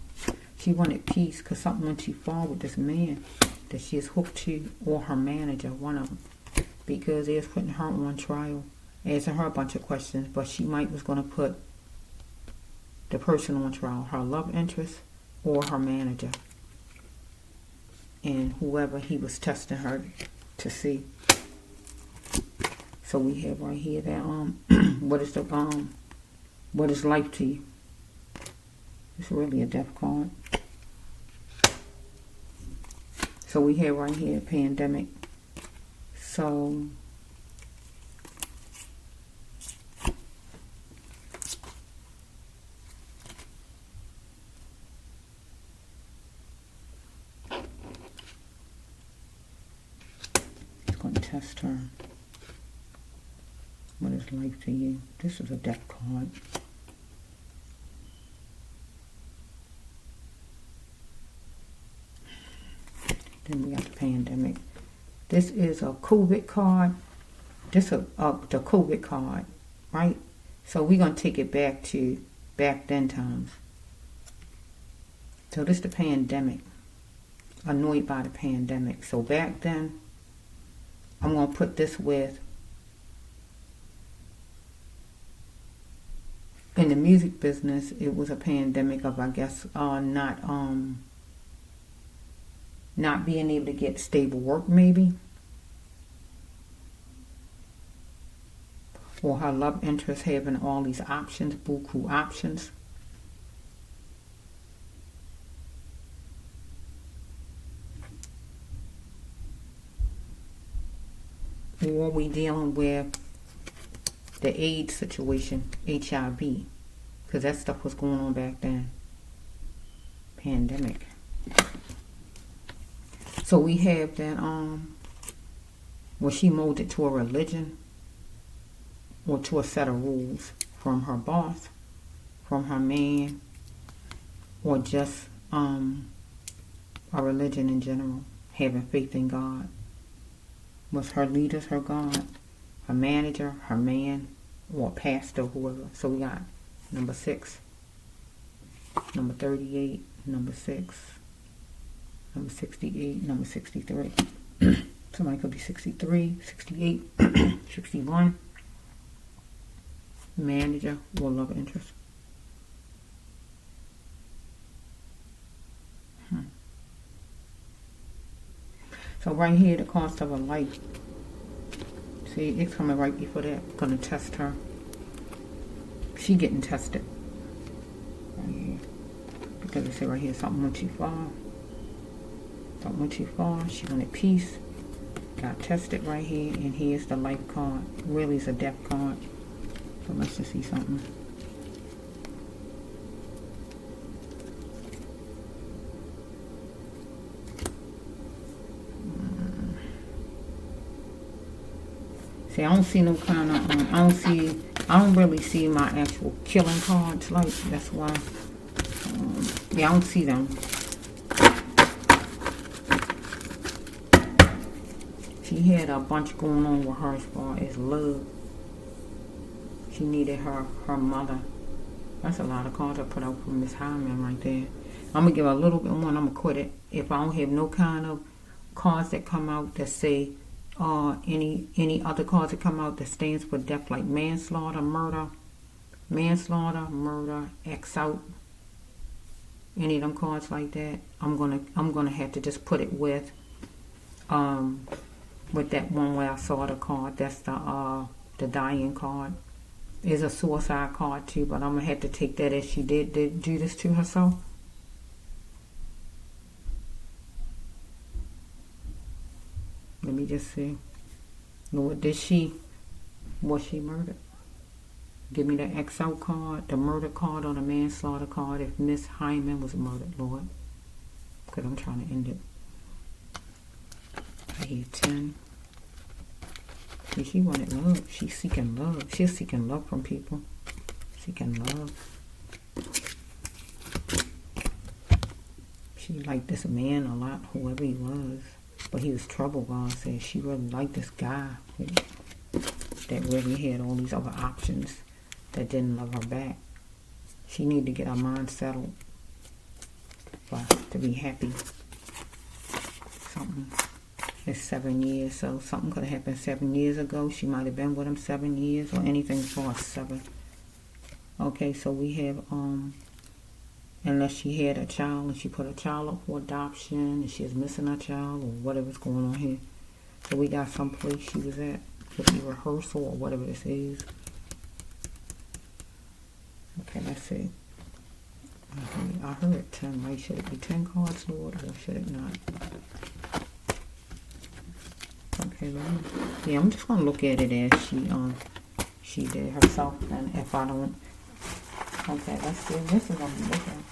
She wanted peace because something went too far with this man that she is hooked to, or her manager, one of them. Because they was putting her on trial, asking her a bunch of questions, but she was going to put the person on trial, her love interest or her manager, and whoever he was testing her to see. So we have right here that what is life to you? It's really a death card. So we have right here pandemic. So test her. What is life to you? This is a death card. Then we got the pandemic. This is a COVID card. This is the COVID card, right? So we're going to take it back to back then times. So this is the pandemic. Annoyed by the pandemic. So back then, I'm going to put this with, in the music business, it was a pandemic of, I guess, not being able to get stable work, maybe. Or her love interest having all these options, buku options. Or we dealing with the AIDS situation, HIV, because that stuff was going on back then. Pandemic. So we have that, was she molded to a religion or to a set of rules from her boss, from her man, or just a religion in general, having faith in God? Was her leaders her God, her manager, her man, or pastor, whoever? So we got number 6, number 38, number 6, number 68, number 63. Somebody could be 63, 68, 61. Manager or love interest. So right here, the cost of a life. See, it's coming right before that. Gonna test her. She getting tested. Right here. Because it said right here, something went too far. Something went too far. She wanted peace. Got tested right here. And here's the life card. Really, it's a death card. So let's just see something. See, I don't see no kind of, I don't really see my actual killing cards, like, that's why, yeah, I don't see them. She had a bunch going on with her as far as love. She needed her mother. That's a lot of cards I put out for Miss Hyman right there. I'm going to give her a little bit more and I'm going to quit it. If I don't have no kind of cards that come out that say, any other cards that come out that stands for death, like manslaughter, murder, X out, any of them cards like that, I'm gonna have to just put it with that one where I saw the card. That's the dying card. Is a suicide card too, but I'm gonna have to take that as she did do this to herself. Let me just see. Lord, was she murdered? Give me the X out card, the murder card, or the manslaughter card if Miss Hyman was murdered, Lord. Because I'm trying to end it. I hear 10. See, she wanted love. She's seeking love. She's seeking love from people. Seeking love. She liked this man a lot, whoever he was. But he was trouble, God said. She really liked this guy that really had all these other options that didn't love her back. She needed to get her mind settled to be happy. Something. It's 7 years, so something could have happened 7 years ago. She might have been with him 7 years, or anything for 7. Okay, so we have unless she had a child and she put a child up for adoption and she was missing her child or whatever's going on here. So we got some place she was at, could be rehearsal or whatever this is. Okay, let's see. Okay, I heard 10, right? Should it be 10 cards, Lord, or should it not? Okay, yeah, I'm just gonna look at it as she did herself, and if I don't. Okay, let's see. This is gonna be different.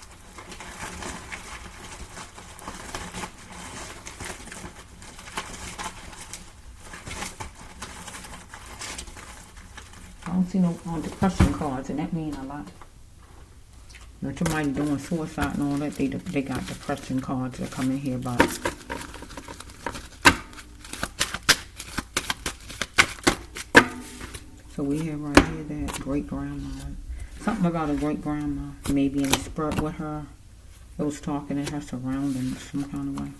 I don't see no depression cards, and that means a lot. If somebody doing suicide and all that, they got depression cards that come in here about. So we have right here that great-grandma. Something about a great-grandma, maybe in the spirit with her. It was talking in her surroundings some kind of way.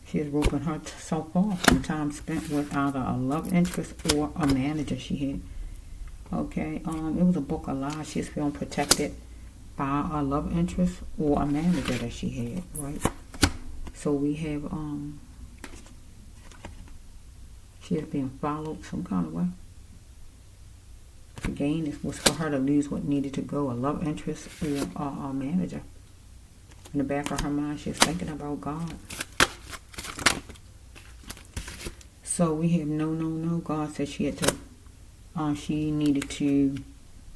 She has broken herself off from time spent with either a love interest or a manager she had. Okay, it was a book of lies. She was feeling protected by a love interest or a manager that she had, right? So we have, she is being followed some kind of way. The gain was for her to lose what needed to go, a love interest or a manager. In the back of her mind, she was thinking about God. So we have no. God said she had to, she needed to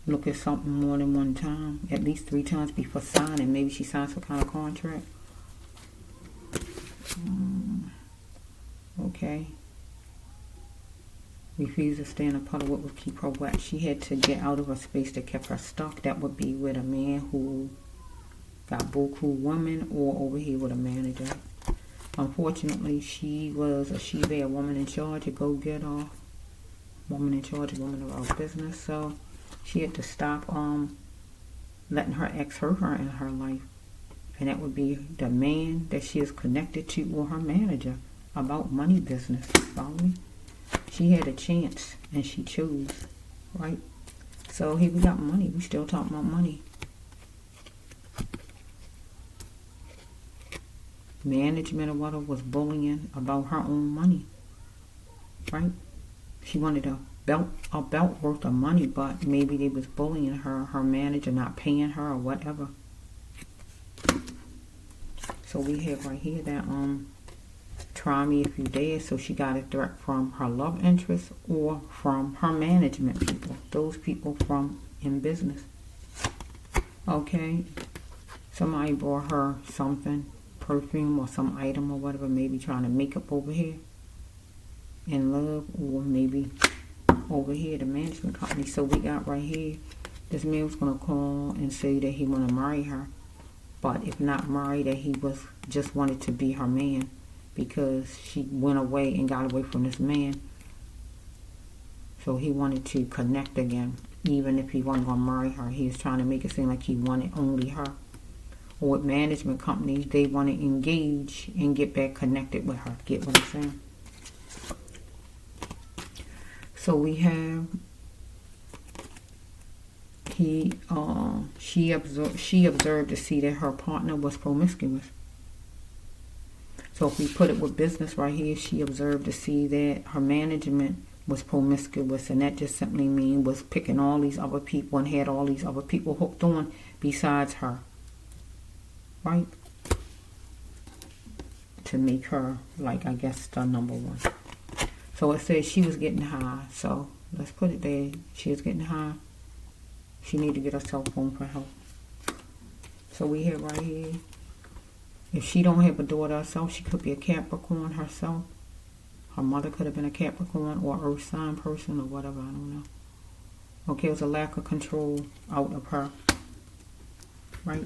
look at something more than one time, at least 3 times before signing. Maybe she signed some kind of contract. Okay. Refused to stay in a puddle, what would keep her wet? She had to get out of a space that kept her stuck. That would be with a man who got buku woman, or over here with a manager. Unfortunately, she was a she-bear, woman in charge, a go-getter, woman in charge, a woman of our business. So she had to stop letting her ex hurt her in her life. And that would be the man that she is connected to, or her manager, about money business. Follow me? She had a chance and she chose, right? So here we got money. We still talking about money. Management or whatever was bullying about her own money, right? She wanted a belt worth of money, but maybe they was bullying her manager not paying her or whatever. So we have right here that try me if you dare. So she got a threat from her love interest or from her management people, those people from in business. Okay, somebody brought her something, perfume or some item or whatever, maybe trying to make up over here in love, or maybe over here the management company. So we got right here, this man was going to call and say that he want to marry her, but if not marry, that he was just wanted to be her man, because she went away and got away from this man. So he wanted to connect again, even if he wasn't going to marry her. He was trying to make it seem like he wanted only her. Or with management companies, they want to engage and get back connected with her. Get what I'm saying? So we have she observed to see that her partner was promiscuous. So if we put it with business right here, she observed to see that her management was promiscuous, and that just simply means was picking all these other people and had all these other people hooked on besides her. Right? To make her, like, I guess, the number one. So it says she was getting high. So let's put it there. She was getting high. She need to get her cell phone for help. So we have right here, if she don't have a daughter herself, she could be a Capricorn herself. Her mother could have been a Capricorn or Earth sign person or whatever. I don't know. Okay, it was a lack of control out of her. Right?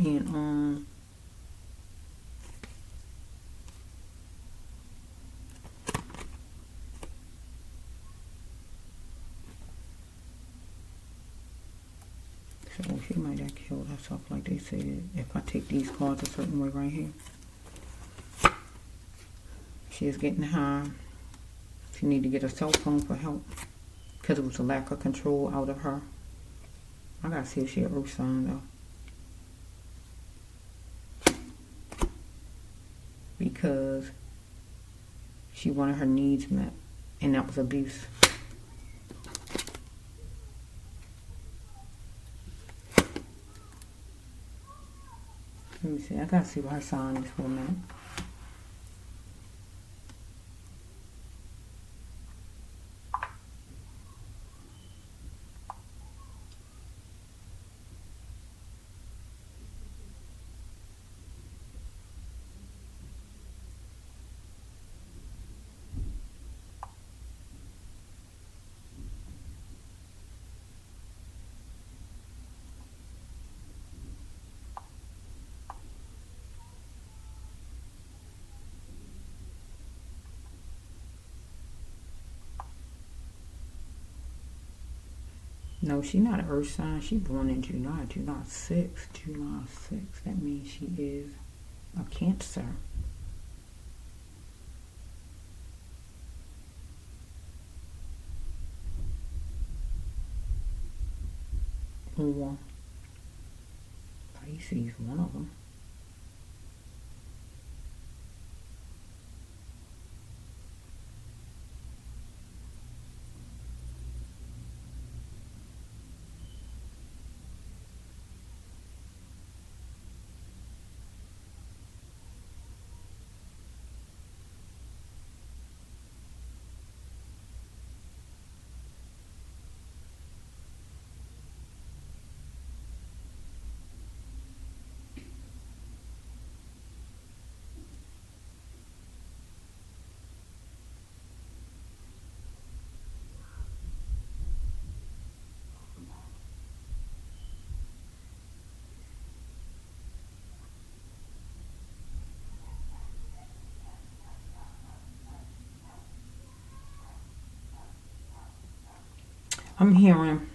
And so she might have killed herself, like they said, if I take these cards a certain way right here. She is getting high. She need to get a cell phone for help, because it was a lack of control out of her. I gotta see if she an Earth sign though, because she wanted her needs met, and that was abuse. Let me see. I gotta see what her sign is for a minute. No, she's not an earth sign. She's born in July. July 6th. July 6th. That means she is a Cancer. Or Pisces, one of them. I'm hearing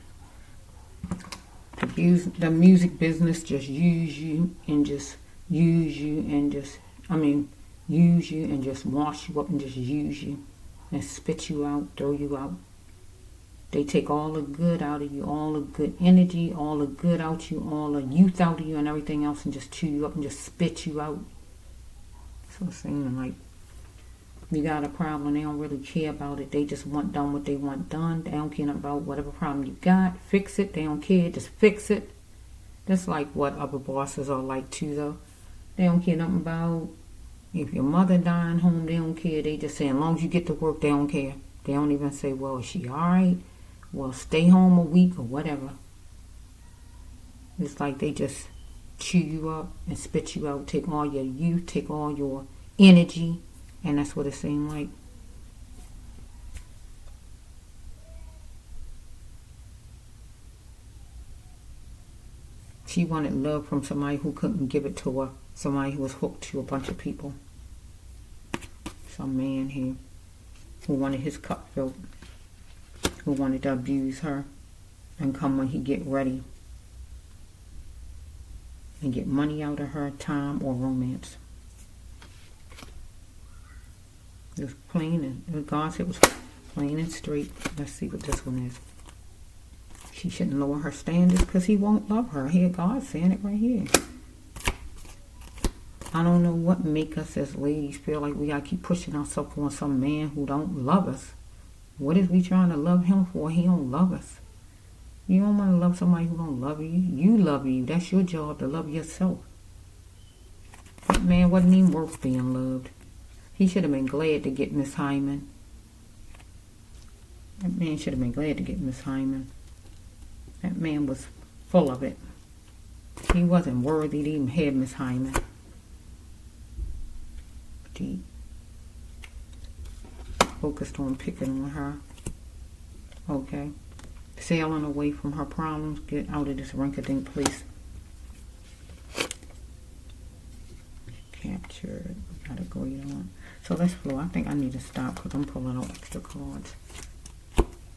the music business just use you and just use you and just, use you and just wash you up and just use you and spit you out, throw you out. They take all the good out of you, all the good energy, all the good out you, all the youth out of you and everything else and just chew you up and just spit you out. So it's saying like, you got a problem, they don't really care about it. They just want done what they want done. They don't care about whatever problem you got. Fix it. They don't care. Just fix it. That's like what other bosses are like too, though. They don't care nothing about if your mother dying home. They don't care. They just say, as long as you get to work, they don't care. They don't even say, well, is she all right? Well, stay home a week or whatever. It's like they just chew you up and spit you out. Take all your youth. Take all your energy. And that's what it seemed like. She wanted love from somebody who couldn't give it to her. Somebody who was hooked to a bunch of people. Some man here who wanted his cup filled. Who wanted to abuse her. And come when he get ready. And get money out of her, time or romance. It was plain and God said it was plain and straight. Let's see what this one is. She shouldn't lower her standards because he won't love her. Here, God's saying it right here. I don't know what make us as ladies feel like we gotta keep pushing ourselves on some man who don't love us. What is we trying to love him for? He don't love us. You don't want to love somebody who don't love you. You love you. That's your job to love yourself. That man wasn't even worth being loved. He should have been glad to get Miss Hyman. That man should have been glad to get Miss Hyman. That man was full of it. He wasn't worthy to even have Miss Hyman. Deep. Focused on picking on her. Okay. Sailing away from her problems. Get out of this rinky-dink place. Captured. Got a great on. So let's flow. I think I need to stop because I'm pulling out extra cards.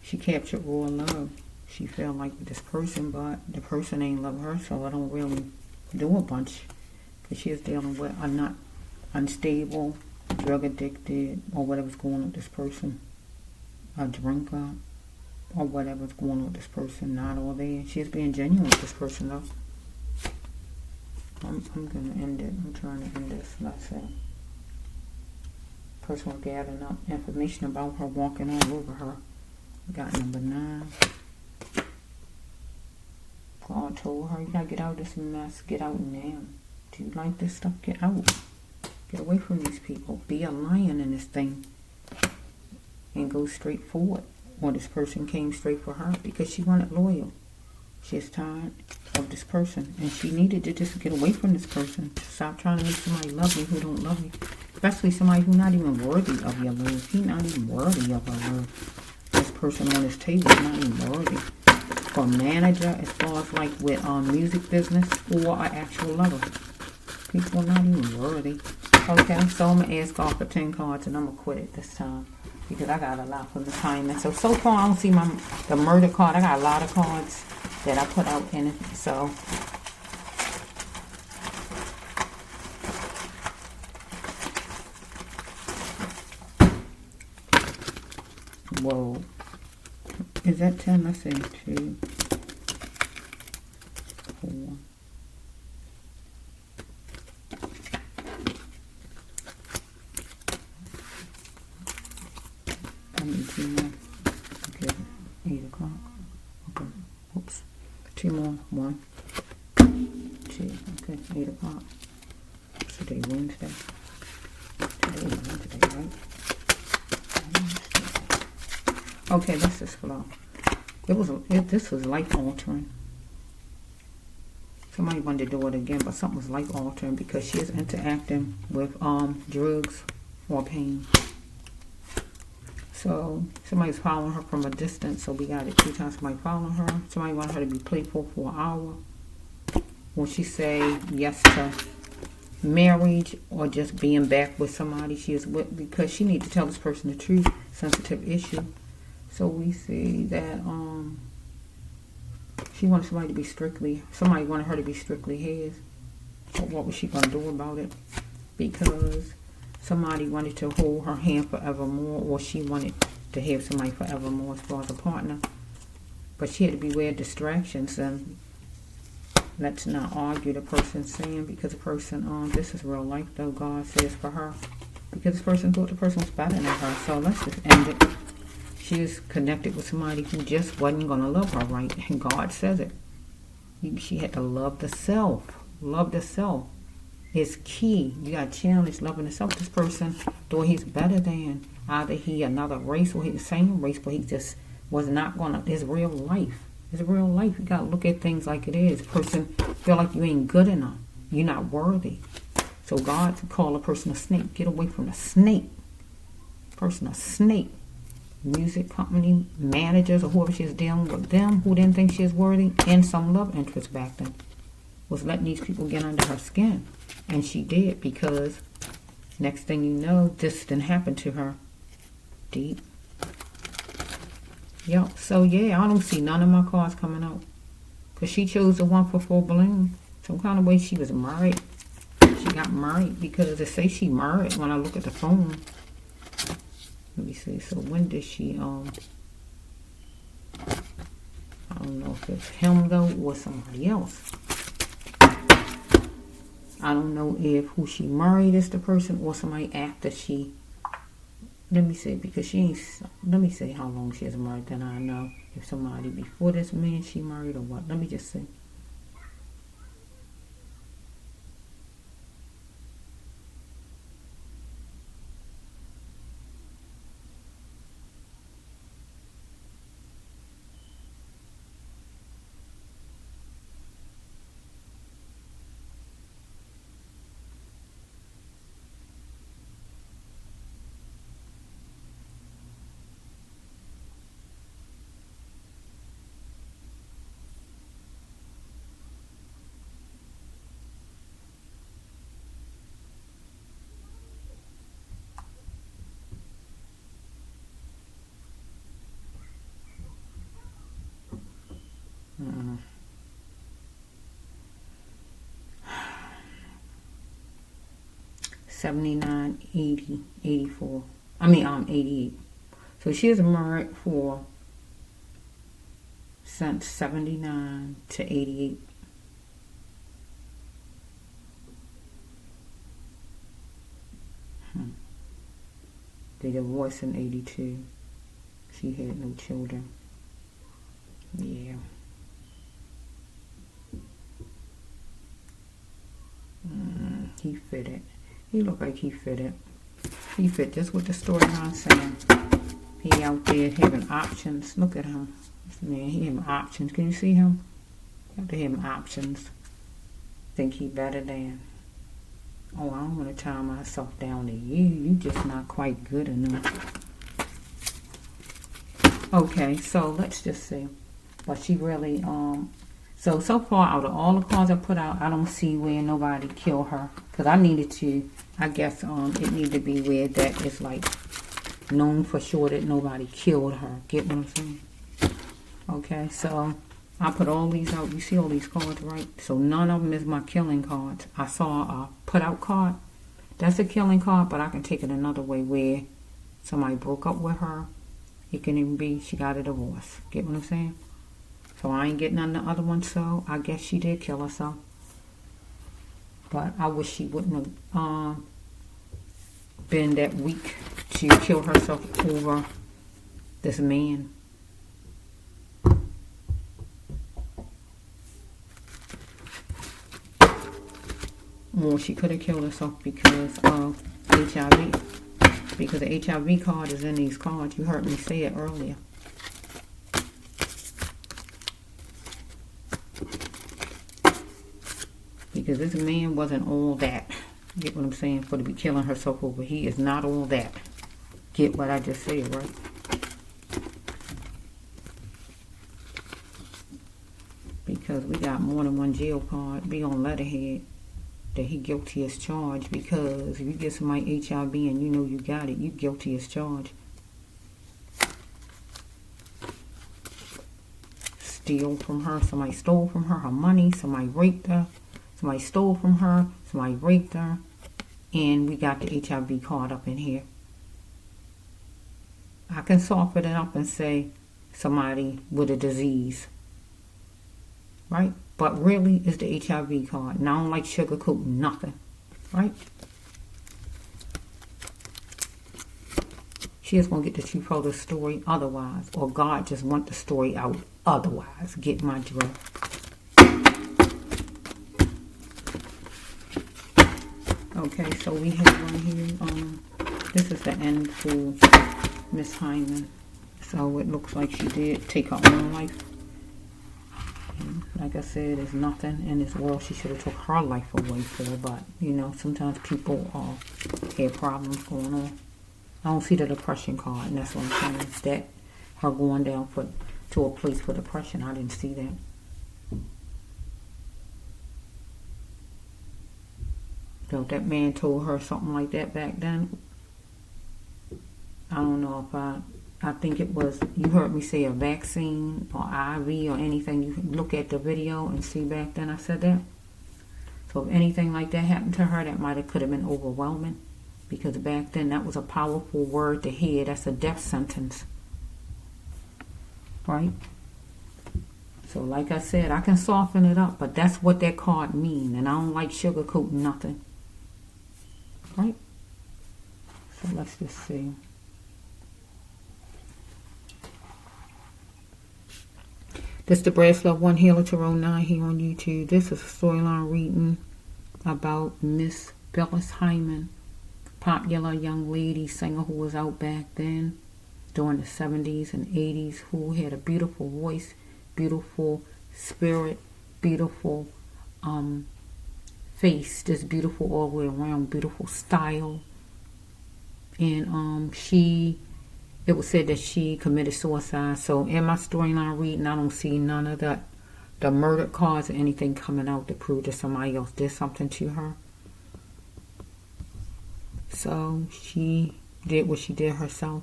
She captured raw love. She felt like with this person, but the person ain't love her, so I don't really do a bunch. Because she is dealing with a not unstable, drug addicted, or whatever's going on with this person. A drinker, or whatever's going on with this person. Not all there. She's being genuine with this person, though. I'm going to end it. I'm trying to end this. Let's see. Person was gathering up information about her, walking all over her. Got number 9. God told her, you gotta get out of this mess. Get out now. Do you like this stuff? Get out. Get away from these people. Be a lion in this thing. And go straight forward. Or this person came straight for her because she wanted loyal. She's tired of this person. And she needed to just get away from this person. Stop trying to make somebody love you who don't love you. Especially somebody who's not even worthy of your love. He's not even worthy of her love. This person on this table is not even worthy. For a manager, as far as like with music business, or an actual lover. People are not even worthy. Okay, so I'm going to ask God for 10 cards and I'm going to quit it this time. because I got a lot for Miss Hyman. So far I don't see the murder card. I got a lot of cards that I put out in it. So whoa. Is that 10? Let's see. 2, 4. I need 2 more. Okay, 8 o'clock. Okay, oops. 2 more. 1, 2. Okay, 8 o'clock. Today, Wednesday. Today, Wednesday, right? Okay, let's just flow. This was life altering. Somebody wanted to do it again, but something was life altering because she is interacting with drugs or pain. So somebody's following her from a distance. So we got it 2 times. Somebody following her. Somebody wanted her to be playful for an hour. Will she say yes to marriage or just being back with somebody she is with? Because she needs to tell this person the truth. Sensitive issue. So we see that she wanted somebody wanted her to be strictly his. But what was she going to do about it? Because somebody wanted to hold her hand forevermore, or she wanted to have somebody forevermore as far as a partner. But she had to beware of distractions, and let's not argue the person saying, because the person, this is real life though, God says for her. Because this person thought the person was better than her. So let's just end it. She is connected with somebody who just wasn't going to love her right. And God says it. She had to love the self. Love the self is key. You got to challenge loving the self. This person thought he's better than either he another race or he's the same race, but he just was not going to. It's real life. It's real life. You got to look at things like it is. Person feel like you ain't good enough. You're not worthy. So God call a person a snake. Get away from the snake. Person a snake. Music company managers or whoever she's dealing with them who didn't think she was worthy, and some love interest back then was letting these people get under her skin, and she did, because next thing you know, this didn't happen to her. Deep. Yep. So yeah, I don't see none of my cards coming out because she chose the one for full bloom. Some kind of way she was married. She got married because they say she married when I look at the phone. Let me see. So when did she, I don't know if it's him though or somebody else. I don't know if who she married is the person or somebody after she. Let me see, because she ain't, let me see how long she has married, then I know if somebody before this man she married or what. Let me just see. Mm-mm. 79, 80, 84. I mean, 88. So she is married for since 79 to 88. They divorced in 82. She had no children. Yeah. He fit it. He looked like he fit it. He fit just what the storyline saying. He out there having options. Look at him. This man, he having options. Can you see him? Out there having options. Think he better than. Oh, I don't want to tie myself down to you. You just not quite good enough. Okay, so let's just see. But she really, so far out of all the cards I put out, I don't see where nobody killed her. Because I needed to, I guess, it needed to be where that is like known for sure that nobody killed her. Get what I'm saying? Okay, so I put all these out. You see all these cards, right? So none of them is my killing cards. I saw a put out card. That's a killing card, but I can take it another way where somebody broke up with her. It can even be she got a divorce. Get what I'm saying? So I ain't getting none of the other ones, so I guess she did kill herself. But I wish she wouldn't have been that weak to kill herself over this man. Or she could have killed herself because of HIV. Because the HIV card is in these cards. You heard me say it earlier. Because this man wasn't all that. Get what I'm saying? For to be killing herself over. He is not all that. Get what I just said, right? Because we got more than one jail card. Be on letterhead that he guilty as charged. Because if you get somebody HIV and you know you got it, you guilty as charged. Steal from her. Somebody stole from her money. Somebody raped her. Somebody stole from her. Somebody raped her. And we got the HIV card up in here. I can soften it up and say somebody with a disease. Right? But really, it's the HIV card. And I don't like sugarcoating nothing. Right? She is going to get the truth of the story otherwise. Or God just want the story out otherwise. Get my drift. Okay, so we have one here. This is the end for Miss Hyman. So it looks like she did take her own life. And like I said, there's nothing in this world she should have took her life away for. But, you know, sometimes people have problems going on. I don't see the depression card, and that's what I'm saying. That her going down to a place for depression, I didn't see that. So if that man told her something like that back then, I don't know if I think it was, you heard me say a vaccine or IV or anything. You can look at the video and see back then I said that. So if anything like that happened to her, that could have been overwhelming. Because back then that was a powerful word to hear. That's a death sentence. Right? So like I said, I can soften it up, but that's what that card means. And I don't like sugarcoating nothing. Right? So let's just see. This is the Brass Love 1 Healer Tarot 9 here on YouTube. This is a storyline reading about Miss Phyllis Hyman. Popular young lady singer who was out back then during the 70s and 80s, who had a beautiful voice, beautiful spirit, beautiful face, just beautiful all the way around, beautiful style. And it was said that she committed suicide. So in my storyline reading, I don't see none of the murder cards or anything coming out to prove that somebody else did something to her. So she did what she did herself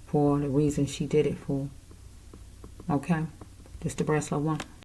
for the reason she did it for. Okay? This is the Brass Love 1.